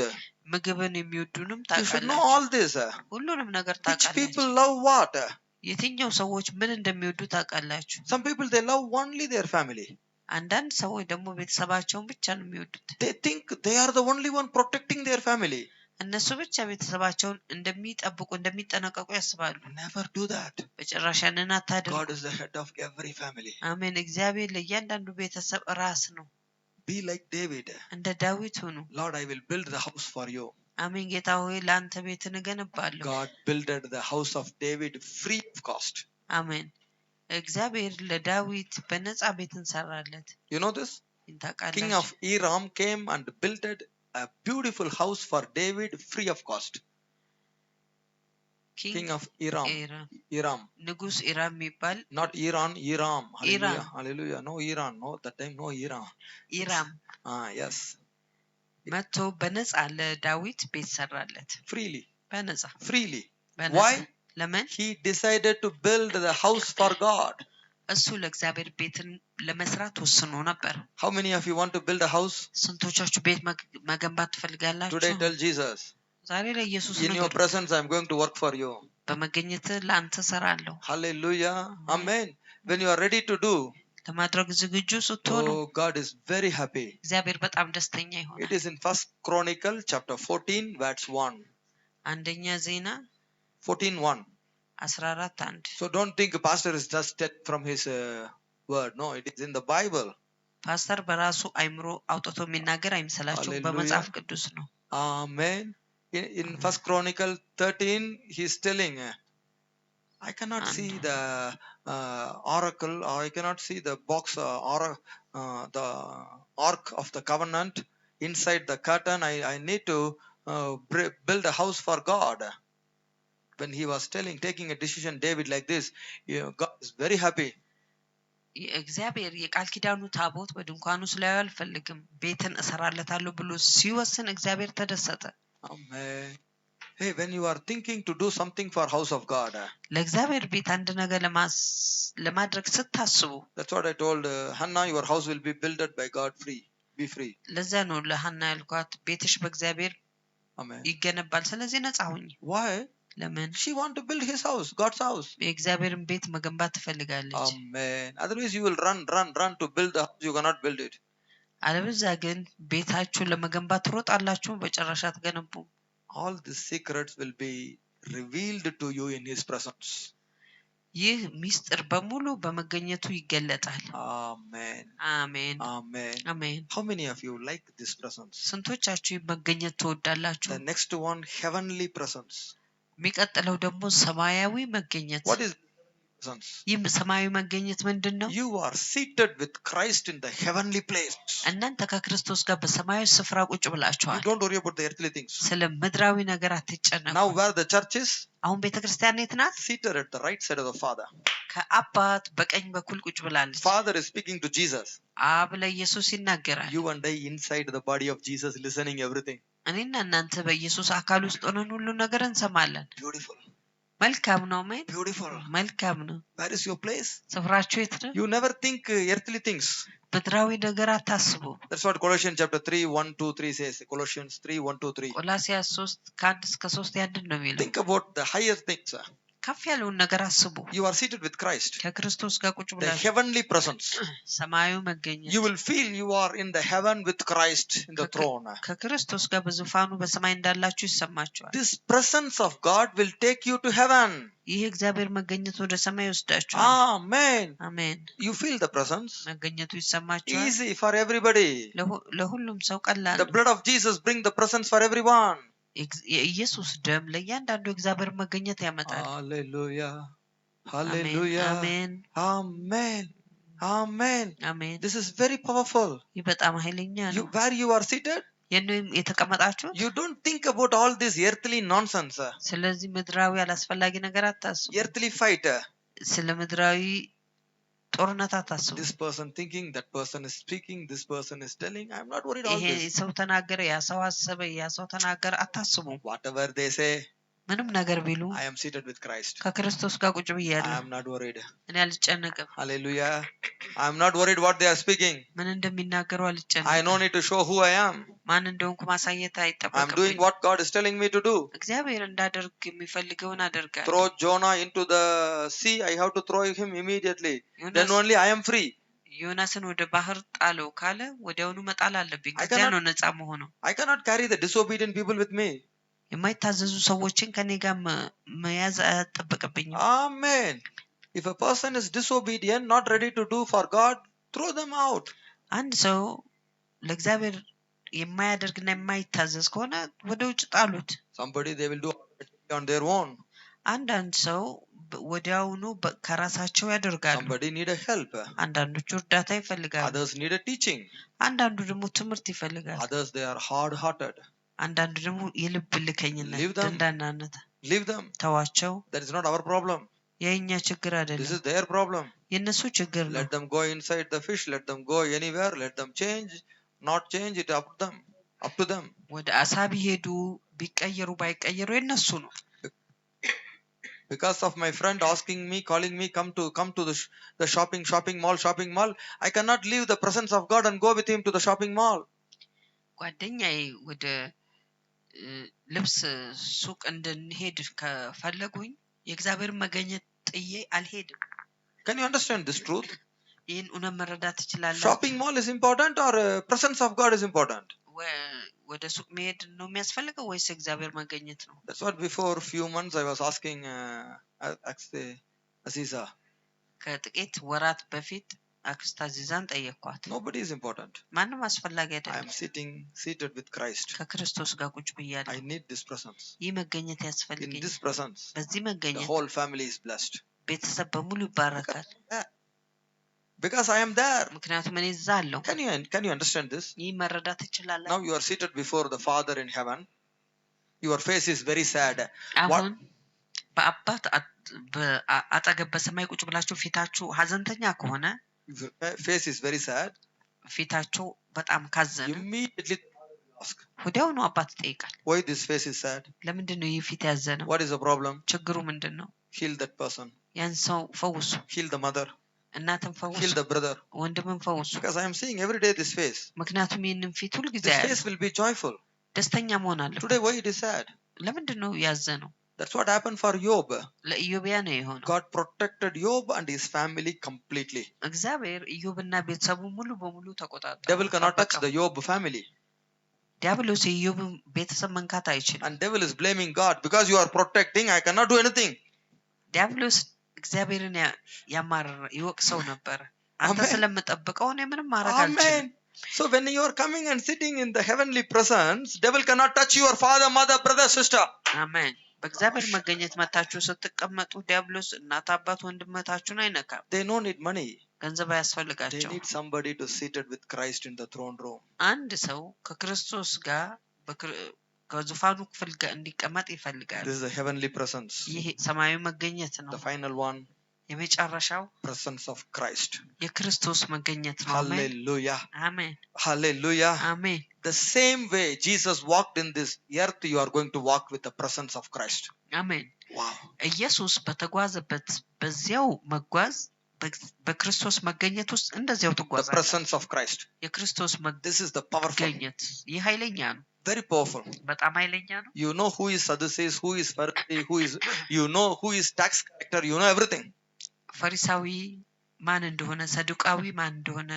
ምግብን የሚወዱንም You should know ታውቃላችሁ። all this. ሁሉንም ነገር Which ታውቃላችሁ። people love what? የትኛው ሰዎች ምን እንደሚወዱ ታውቃላችሁ። Some people, they love only their family. አንዳንድ ሰዎች ደግሞ ቤተሰባቸውን ብቻ ነው የሚወዱት። They think they are the only one protecting their family. እነሱ ብቻ ቤተሰባቸውን እንደሚጠብቁ እንደሚጠነቀቁ ያስባሉ። Never do that. በጭራሽ ያንን አታድርጉ። God is the head of every family. አሜን። እግዚአብሔር ለእያንዳንዱ ቤተሰብ ራስ ነው። Be like David. እንደ ዳዊት ሁኑ። Lord, I will build the house for you. አሜን። ጌታ ሆይ ለአንተ ቤትን እገነባለሁ። God builded the house of David free of cost. አሜን። እግዚአብሔር ለዳዊት በነፃ ቤትን ሰራለት። You know this? ታውቃላችሁ። King of Aram came and built a beautiful house for David free of cost. King of Aram. ንጉስ ኢራም የሚባል Not Iran, Aram. Hallelujah. Aram. Hallelujah. No Iran. No, that time no Iran. ኢራም Yes. መጥቶ በነፃ ለዳዊት ቤት ሰራለት። Freely. በነፃ Freely. በነፃ። Why? ለምን? He decided to build the house for God. እሱ ለእግዚአብሔር ቤትን ለመስራት ወስኖ ነበር። How many of you want to build a house? ስንቶቻችሁ ቤት መገንባት ትፈልጋላችሁ? Today tell Jesus. ዛሬ ለኢየሱስ In your presence I am going to work for you. በመገኘት ለአንተ ሰራለሁ። Hallelujah. Amen. When you are ready to do, ለማድረግ ዝግጁ ስትሆኑ God is very happy. እግዚአብሔር በጣም ደስተኛ ይሆናል። It is in First Chronicle chapter 14 verse 1. አንደኛ ዜና 14:1. 14:1 So don't think pastor is just take from his word. No, it is in the Bible. ፓስተር በራሱ አይምሮ አውጥቶ የሚናገር አይምሰላችሁ፣ በመጽሐፍ ቅዱስ ነው። Amen. In First Chronicle 13 he is telling, I cannot see the oracle, or I cannot see the box or the ark of the covenant inside the curtain. I need to build a house for God. When he was taking a decision, David, like this, God is very happy. እግዚአብሔር የቃል ኪዳኑ ታቦት በድንኳኑ ላይ አልፈልግም ቤትን እሰራለታለሁ ብሎ ሲወስን እግዚአብሔር ተደሰተ። Amen. Hey, when you are thinking to do something for house of God, ለእግዚአብሔር ቤት አንድ ነገር ለማድረግ ስታስቡ, that's what I told Hannah, your house will be built by God free. Be free. ለዛ ነው ለሐና ያልኳት ቤትሽ በእግዚአብሔር Amen. ይገነባል፣ ስለዚህ ነፃ ሁኚ። Why? ለምን? She want to build his house, God's house. የእግዚአብሔርን ቤት መገንባት ትፈልጋለች። Amen. Otherwise you will run to build the house, you cannot build it. አለበለዚያ ግን ቤታችሁን ለመገንባት ትሮጣላችሁ፣ በጭራሽ አትገነቡም። All the secrets will be revealed to you in his presence. ይህ ሚስጥር በሙሉ በመገኘቱ ይገለጣል። Amen. አሜን Amen. አሜን። How many of you like this presence? ስንቶቻችሁ መገኘት ትወዳላችሁ? The next one, heavenly presence. የሚቀጥለው ደግሞ ሰማያዊ መገኘት። What is presence. ይህ ሰማያዊ መገኘት ምንድነው? You are seated with Christ in the heavenly place. እናንተ ከክርስቶስ ጋር በሰማያዊ ስፍራ ቁጭ ብላችኋል። You don't worry about the earthly things. ስለ ምድራዊ ነገር አትጨነቁ። Now where the church is? አሁን ቤተክርስቲያን የት ናት? Seated at the right side of the Father. ከአባት በቀኝ በኩል ቁጭ ብላለች። Father is speaking to Jesus. አብ ለኢየሱስ ይናገራል። You and I inside the body of Jesus listening everything. እኔና እናንተ በኢየሱስ አካል ውስጥ ሆነን ሁሉ ነገር እንሰማለን። Beautiful. መልካም ነው። ማይ Beautiful. መልካም ነው። Where is your place? ስፍራችሁ የት ነው? You never think earthly things. ምድራዊ ነገር አታስቡ። That's what Colossians chapter 3 1 2 3 says. Colossians 3 1 2 3. ቆላስይስ 3 ከ1 እስከ 3 ያንን ነው የሚለው። Think about the higher things. ከፍ ያለውን ነገር አስቡ። You are seated with Christ. ከክርስቶስ ጋር ቁጭ The ብላችሁ heavenly presence. ሰማያዊ መገኘት። You will feel you are in the heaven with Christ in the throne. ከክርስቶስ ጋር በዙፋኑ በሰማይ እንዳላችሁ ይሰማችኋል። This presence of God will take you to heaven. ይህ እግዚአብሔር መገኘት ወደ ሰማይ ይወስዳችኋል። Amen. አሜን። You feel the presence. መገኘቱ ይሰማችኋል። Easy for everybody. ለሁሉም ሰው ቀላል The blood of Jesus bring the presence for everyone. የኢየሱስ ደም ለእያንዳንዱ እግዚአብሔር መገኘት ያመጣል። Hallelujah. Hallelujah. አሜን Amen. Amen. አሜን። This is very powerful. ይህ በጣም ኃይለኛ ነው። Where you are seated, የተቀመጣችሁት you don't think about all this earthly nonsense. ስለዚህ ምድራዊ አላስፈላጊ ነገር አታስቡ። Earthly fight. ስለ ምድራዊ ጦርነት አታስቡ። This person thinking, that person is speaking, this person is telling. I'm not worried all ይሄ this. ሰው ተናገረ፣ ያ ሰው አሰበ፣ ያ ሰው ተናገረ አታስቡ። Whatever they say, ምንም ነገር ቢሉ I am seated with Christ. ከክርስቶስ ጋር ቁጭ ብያለሁ። I am not worried. እኔ አልጨነቅም። Hallelujah. I am not worried what they are speaking. ምን እንደሚናገሩ I አልጨነቅም። no need to show who I am. ማን እንደሆንኩ ማሳየት I am doing አይጠበቅብኝም። what God is telling me to do. እግዚአብሔር እንዳደርግ የሚፈልገውን አደርጋለሁ። Throw Jonah into the sea. I have to throw him immediately. Then ዮናስ only I am free. ዮናስን ወደ ባህር ጣለው ካለ ወዲያውኑ መጣል አለብኝ። I ከዚያ cannot- ነው ነፃ መሆነው። I cannot carry the disobedient people with me. የማይታዘዙ ሰዎችን ከኔ ጋር መያዝ አይጠበቅብኝም። Amen. If a person is disobedient, not ready to do for God, throw them out. አንድ ሰው ለእግዚአብሔር የማያደርግና የማይታዘዝ ከሆነ ወደ ውጭ ጣሉት። Somebody they will do on their own. አንዳንድ ሰው ወዲያውኑ ከራሳቸው ያደርጋሉ። Somebody need a help. አንዳንዶቹ እርዳታ ይፈልጋሉ። Others need a teaching. አንዳንዱ ደግሞ ትምህርት ይፈልጋል። Others they are hard-hearted. አንዳንዱ ደግሞ የልብ ልከኝነት፣ Leave them. ደንዳናነት። Leave them. ተዋቸው። That is not our problem. የእኛ ችግር This አይደለም፣ is their problem. የእነሱ ችግር ነው። Let them go inside the fish. Let them go anywhere. Let them change. Not change it up to them. Up to them. ወደ አሳ ቢሄዱ ቢቀየሩ ባይቀየሩ የእነሱ ነው። Because of my friend asking me, calling me, come to the shopping mall. I cannot leave the presence of God and go with him to the shopping mall. ጓደኛዬ ወደ ልብስ ሱቅ እንድንሄድ ከፈለጉኝ የእግዚአብሔር መገኘት ጥዬ አልሄድም። Can you understand this truth? ይህን እውነት መረዳት ትችላለህ? Shopping mall is important or presence of God is important? ወደ ሱቅ መሄድ ነው የሚያስፈልገው ወይስ እግዚአብሔር መገኘት ነው? That's what before few months I was asking Aziza. ከጥቂት ወራት በፊት አክስት አዚዛን ጠየኳት። Nobody is important. ማንም አስፈላጊ I አይደለም። am seated with Christ. ከክርስቶስ ጋር ቁጭ ብያለሁ። I need this presence. ይህ መገኘት In ያስፈልገኛል። this presence, በዚህ the መገኘት whole family is blessed. ቤተሰብ በሙሉ ይባረካል። Because I am there. ምክንያቱም እኔ እዛ አለሁ። Can you understand this? ይህ መረዳት ትችላለህ? Now you are seated before the Father in heaven. Your face is very sad. አሁን በአባት አጠገብ በሰማይ ቁጭ ብላችሁ ፊታችሁ ሀዘንተኛ ከሆነ Your face is very sad. ፊታችሁ በጣም ካዘነ Immediately ask, ወዲያውኑ አባት ይጠይቃል። why this face is sad? ለምንድን ነው ይህ ፊት ያዘነው? What is the problem? ችግሩ ምንድን ነው? Heal that person. ያን ሰው ፈውሱ። Heal the mother. እናትን ፈውሱ። Heal the brother. ወንድምን ፈውሱ። Because I am seeing every day this face. ምክንያቱም ይህንን ፊት ሁል ጊዜ This ያያል። face will be joyful. ደስተኛ መሆን አለበት። Today why it is sad? ለምንድን ነው ያዘነው? That's what happened for Job. ለኢዮብያ ነው የሆነው። God protected Job and his family completely. እግዚአብሔር ኢዮብና ቤተሰቡ ሙሉ በሙሉ ተቆጣጠረ። Devil cannot touch the Job family. ዲያብሎስ የኢዮብን ቤተሰብ መንካት አይችልም። And devil is blaming God because you are protecting. I cannot do anything. ዲያብሎስ እግዚአብሔርን ያማረረ ይወቅሰው ነበር። አንተ Amen. ስለምጠብቀው እኔ ምንም ማድረግ አልችልም። Amen. So when you are coming and sitting in the heavenly presence, devil cannot touch your father, mother, brother, sister. አሜን። በእግዚአብሔር መገኘት መታችሁ ስትቀመጡ ዲያብሎስ እናት አባት ወንድመታችሁን አይነካም። They don't need money. ገንዘብ They አያስፈልጋቸው። need somebody to seated with Christ in the throne room. አንድ ሰው ከክርስቶስ ጋር ከዙፋኑ ክፍል ጋር እንዲቀመጥ ይፈልጋል። This is a heavenly presence. ይሄ ሰማያዊ መገኘት ነው። The final one, የመጨረሻው presence of Christ. የክርስቶስ መገኘት ነው። Hallelujah. አሜን Hallelujah. አሜን። The same way Jesus walked in this earth, you are going to walk with the presence of Christ. አሜን። Wow. ኢየሱስ በተጓዘበት በዚያው መጓዝ በክርስቶስ መገኘት ውስጥ እንደዚያው The ተጓዛለህ። presence of Christ. የክርስቶስ This is the powerful. መገኘት ይህ ኃይለኛ ነው። Very powerful. በጣም ኃይለኛ ነው። You know who is Sadducees, who is Pharisee, you know who is tax collector, you know everything. ፈሪሳዊ ማን እንደሆነ፣ ሰዱቃዊ ማን እንደሆነ፣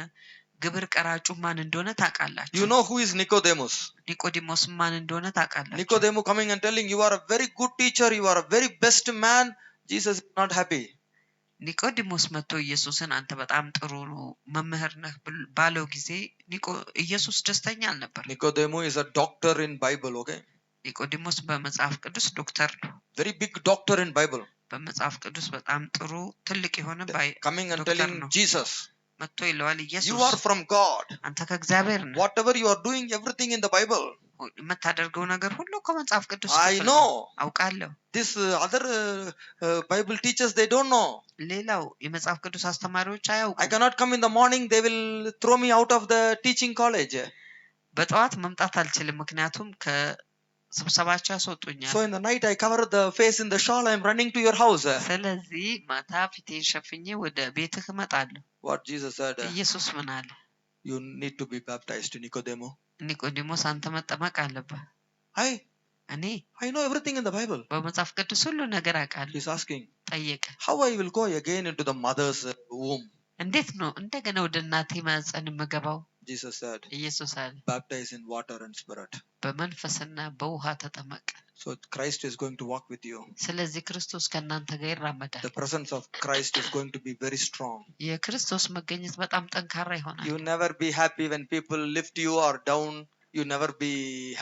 ግብር ቀራጩ ማን እንደሆነ ታውቃላችሁ። You know who is Nicodemus. ኒቆዲሞስ ማን እንደሆነ ታውቃላችሁ። Nicodemus coming and telling, you are a very good teacher, you are a very best man. Jesus is not happy. ኒቆዲሞስ መጥቶ ኢየሱስን አንተ በጣም ጥሩ መምህር ነህ ባለው ጊዜ ኢየሱስ ደስተኛ አልነበር። Nicodemus is a doctor in Bible, okay? ኒቆዲሞስ በመጽሐፍ ቅዱስ ዶክተር ነው። Very big doctor in Bible. በመጽሐፍ ቅዱስ በጣም ጥሩ ትልቅ የሆነ Coming and telling Jesus, መጥቶ ይለዋል ኢየሱስ you are from God. አንተ ከእግዚአብሔር ነህ። Whatever you are doing, everything in the Bible. የምታደርገው ነገር ሁሉ ከመጽሐፍ ቅዱስ I know. አውቃለሁ። This other Bible teachers, they don't know. ሌላው የመጽሐፍ ቅዱስ አስተማሪዎች I አያውቁም። cannot come in the morning, they will throw me out of the teaching college. በጠዋት መምጣት አልችልም ምክንያቱም ከስብሰባቸው ያስወጡኛል። So in the night I cover the face in the shawl, I am running to your house. ስለዚህ ማታ ፊቴን ሸፍኜ ወደ ቤትህ እመጣለሁ። What Jesus said, ኢየሱስ ምን አለ? you need to be baptized, Nicodemus. ኒቆዲሞስ አንተ መጠመቅ አለብህ። እኔ I know everything in the Bible. በመጽሐፍ ቅዱስ ሁሉ ነገር አውቃለሁ። He's asking, ጠየቀ። how I will go again into the mother's womb? እንዴት ነው እንደገና ወደ እናቴ ማህፀን የምገባው? Jesus said, ኢየሱስ አለ baptize in water and spirit. በመንፈስና በውሃ ተጠመቅ። So Christ is going to walk with you. ስለዚህ ክርስቶስ ከእናንተ ጋር ይራመዳል። The presence of Christ is going to be very strong. የክርስቶስ መገኘት በጣም ጠንካራ ይሆናል። You never be happy when people lift you or down. You never be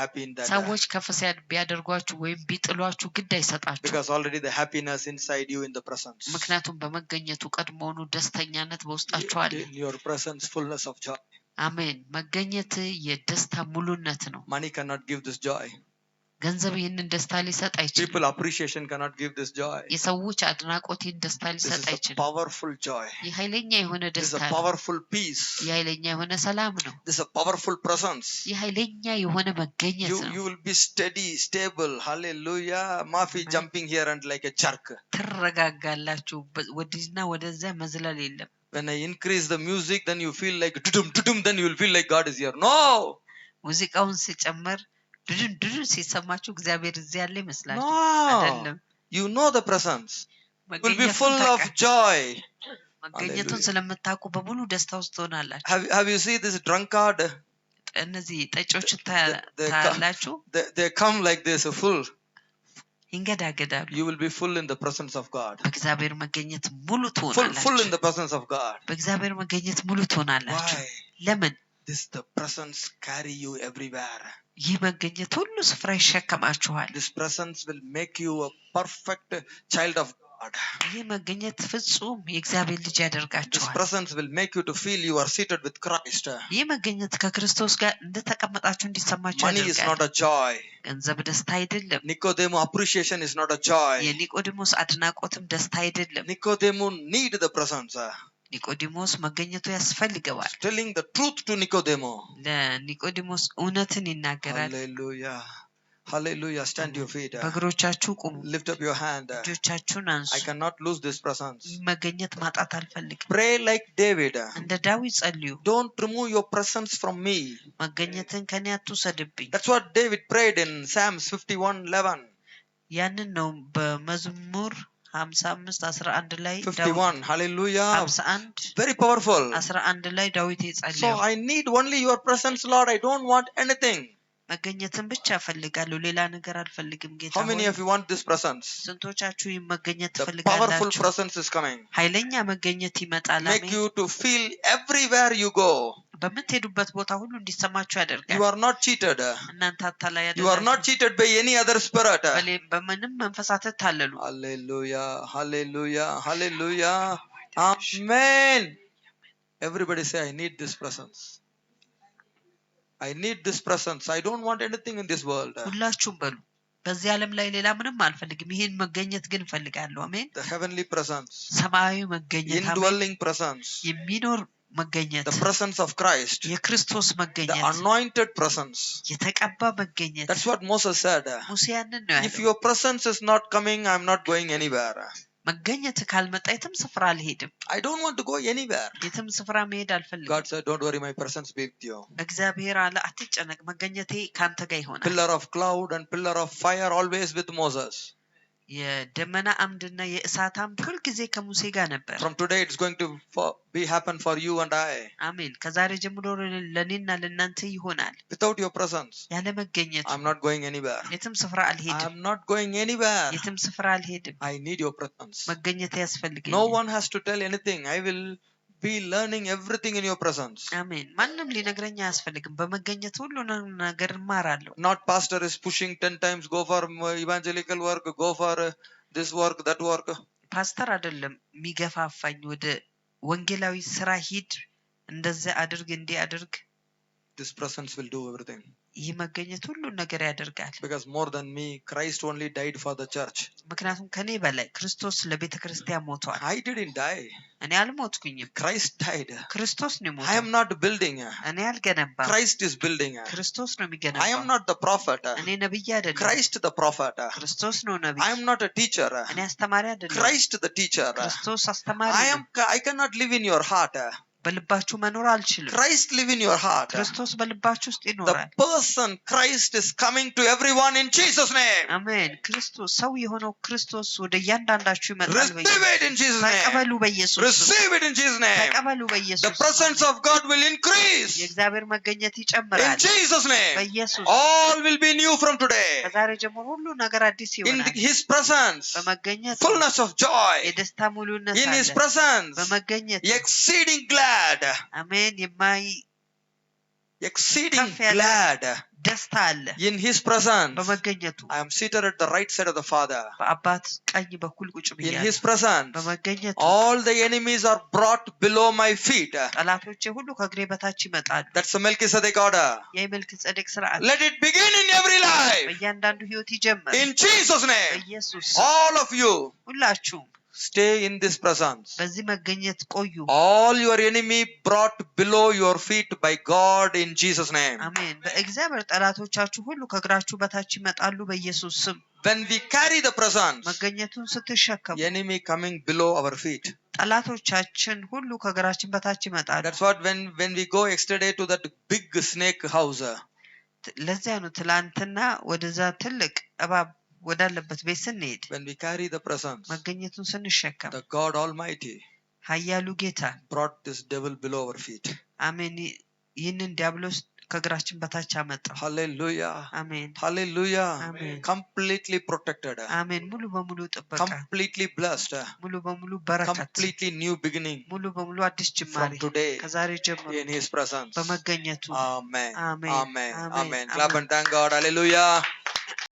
happy in that. ሰዎች ከፍ ቢያደርጓችሁ ወይም ቢጥሏችሁ ግድ አይሰጣችሁ። Because already the happiness inside you in the presence. ምክንያቱም በመገኘቱ ቀድሞውኑ ደስተኛነት በውስጣችሁ አለ። In your presence, fullness of joy. አሜን። መገኘት የደስታ ሙሉነት ነው። Money cannot give this joy. ገንዘብ ይህንን ደስታ ሊሰጥ አይችልም። People appreciation cannot give this joy. የሰዎች አድናቆት ይህን ደስታ ሊሰጥ አይችልም። Powerful joy. ይህ ኃይለኛ የሆነ ደስታ ነው። Powerful peace. ይህ ኃይለኛ የሆነ ሰላም ነው። This is a powerful presence. ይህ ኃይለኛ የሆነ መገኘት ነው። You will be steady, stable. Hallelujah. Mafi jumping here and like a jerk. ትረጋጋላችሁ። ወዲህና ወደዚያ መዝለል የለም። When I increase the music, then you feel like tudum, then you will feel like God is here. No. ሙዚቃውን ሲጨምር ድድን ሲሰማችሁ እግዚአብሔር እዚህ ያለ ይመስላል። No. አይደለም። You know the presence. You will be full of joy. መገኘቱን ስለምታውቁ በሙሉ ደስታ ውስጥ ትሆናላችሁ። Have you seen this drunkard? እነዚህ ጠጮች ታያላችሁ። They come like this, full. ይንገዳገዳሉ። You will be full in the presence of God. በእግዚአብሔር መገኘት ሙሉ ትሆናላችሁ። Full in the presence of God. በእግዚአብሔር መገኘት ሙሉ ትሆናላችሁ። Why? ለምን? The presence carry you everywhere. ይህ መገኘት ሁሉ ስፍራ ይሸከማችኋል። This presence will make you a perfect child of God. ይህ መገኘት ፍጹም የእግዚአብሔር ልጅ ያደርጋችኋል። This presence will make you to feel you are seated with Christ. ይህ መገኘት ከክርስቶስ ጋር እንደተቀመጣችሁ እንዲሰማችሁ Money ያደርጋል። is not a joy. ገንዘብ ደስታ አይደለም። Nicodemus appreciation is not a joy. የኒቆዲሞስ አድናቆትም ደስታ አይደለም። Nicodemus need the presence. ኒቆዲሞስ መገኘቱ ያስፈልገዋል። Telling the truth to Nicodemus. ለኒቆዲሞስ እውነትን ይናገራል። Hallelujah. Hallelujah. Stand to your feet. በእግሮቻችሁ ቁሙ። Lift up your hand. እጆቻችሁን አንሱ። I cannot lose this presence. መገኘት ማጣት አልፈልግም። Pray like David. እንደ ዳዊት ጸልዩ። Don't remove your presence from me. መገኘትን ከኔ አትውሰድብኝ። That's what David prayed in Psalms 51:11. ያንን ነው በመዝሙር 55:11 ላይ 51. Hallelujah. 51 Very powerful. 11 ላይ ዳዊት So የጸለየው I need only your presence, Lord. I don't want anything. መገኘትን ብቻ ፈልጋለሁ ሌላ ነገር አልፈልግም ጌታ How many ሆይ of you want this presence? ስንቶቻችሁ መገኘት The powerful ትፈልጋላችሁ presence is coming. ኃይለኛ መገኘት ይመጣል Make አሜን you to feel everywhere you go. በምትሄዱበት ቦታ ሁሉ እንዲሰማችሁ ያደርጋል You are not cheated. እናንተ አታላይ You are not cheated by any other spirit. በምንም መንፈሳት ታለሉ Hallelujah, hallelujah, hallelujah. Amen. Everybody say, I need this presence. I need this presence. I don't want anything in this world. ሁላችሁም በሉ በዚህ ዓለም ላይ ሌላ ምንም አልፈልግም ይሄን መገኘት ግን ፈልጋለሁ አሜን The heavenly presence. ሰማያዊ መገኘት አሜን Indwelling presence. የሚኖር መገኘት The presence of Christ. የክርስቶስ The መገኘት anointed presence. የተቀባ መገኘት That's what Moses said. ሙሴ ያንን ነው If ያለው your presence is not coming, I'm not going anywhere. መገኘት ካልመጣ የትም ስፍራ አልሄድም I don't want to go anywhere. የትም ስፍራ መሄድ አልፈልግም God said, don't worry, my presence be with you. እግዚአብሔር አለ አትጨነቅ መገኘቴ ካንተ ጋር ይሆናል Pillar of cloud and pillar of fire always with Moses. የደመና አምድና የእሳት አምድ ሁሉ ጊዜ ከሙሴ ጋር ነበር From today it's going to be happen for you and I. አሜን ከዛሬ ጀምሮ ለኔና ለናንተ ይሆናል Without your presence, ያለ መገኘቱ I'm not going anywhere. የትም ስፍራ አልሄድም I'm not going anywhere. የትም ስፍራ አልሄድም I need your presence. መገኘት ያስፈልገኛል No one has to tell anything. I will be learning everything in your presence. አሜን ማንንም ሊነግረኝ አያስፈልግም በመገኘት ሁሉ ነገር እማራለሁ Not pastor is pushing 10 times, go for evangelical work, go for this work, that work. ፓስተር አይደለም የሚገፋፋኝ ወደ ወንጌላዊ ስራ ሂድ እንደዛ አድርግ እንዲህ አድርግ This presence will do everything. ይህ መገኘት ሁሉ ነገር ያደርጋል Because more than me, Christ only died for the church. ምክንያቱም ከኔ በላይ ክርስቶስ ለቤተ ክርስቲያን ሞቷል I didn't die. እኔ አልሞትኩኝም Christ died. ክርስቶስ ነው I የሞተው am not building. እኔ አልገነባም Christ is building. ክርስቶስ ነው I am የሚገነባው not the prophet. እኔ ነብይ አይደለም Christ the prophet. ክርስቶስ ነው ነብይ I am not a teacher. እኔ አስተማሪ አይደለም Christ the teacher. ክርስቶስ አስተማሪ ነው I cannot live in your heart. በልባችሁ መኖር አልችልም Christ live in your heart. ክርስቶስ በልባችሁ ውስጥ The ይኖራል person Christ is coming to everyone in Jesus name. አሜን ክርስቶስ ሰው የሆነው ክርስቶስ ወደ እያንዳንዳችሁ ይመጣል Receive it in Jesus name. ተቀበሉ በኢየሱስ Receive it in Jesus name. ተቀበሉ The በኢየሱስ presence of God will increase የእግዚአብሔር መገኘት in ይጨምራል Jesus name. በኢየሱስ All will be new from today. ከዛሬ ጀምሮ ሁሉ ነገር አዲስ In ይሆናል His presence, በመገኘት fullness of joy. የደስታ ሙሉነት In His አለ presence, በመገኘት exceeding glad. አሜን የማይ Exceeding ከፍ ያለ glad. ደስታ አለ In His presence, በመገኘቱ I am seated at the right side of the Father. በአባት ቀኝ በኩል ቁጭ In ብያለሁ His presence, በመገኘቱ all the enemies are brought below my feet. ጠላቶቼ ሁሉ ከእግሬ በታች ይመጣሉ That's the Melchizedek order. የመልክጼዴቅ ሥርዓት Let it begin in every life. በእያንዳንዱ ህይወት ይጀምር In Jesus' name, በኢየሱስ all of you ሁላችሁም stay in this presence. በዚህ መገኘት ቆዩ All your enemy brought below your feet by God in Jesus' name. አሜን በእግዚአብሔር ጠላቶቻችሁ ሁሉ ከእግራችሁ በታች ይመጣሉ በኢየሱስ ስም When we carry the presence, መገኘቱን ስትሸከሙ the enemy coming below our feet. ጠላቶቻችን ሁሉ ከእግራችን በታች ይመጣሉ That's what when we go yesterday to that big snake house, ለዚያ ነው ትላንትና ወደዛ ትልቅ እባብ ወዳለበት ቤት ስንሄድ when we carry the presence, መገኘቱን ስንሸከም the God Almighty ኃያሉ ጌታ brought this devil below our feet. አሜን ይህንን ዲያብሎስ ከእግራችን በታች አመጣው Hallelujah. አሜን Hallelujah. Amen. Completely protected. አሜን ሙሉ በሙሉ ጥበቃ Completely blessed. ሙሉ በሙሉ በረከት Completely new beginning ሙሉ በሙሉ አዲስ ጅማሬ from today ከዛሬ ጀምሮ in His presence. በመገኘቱ Amen. Amen. Amen. Amen. Amen. Clap and thank God. Hallelujah.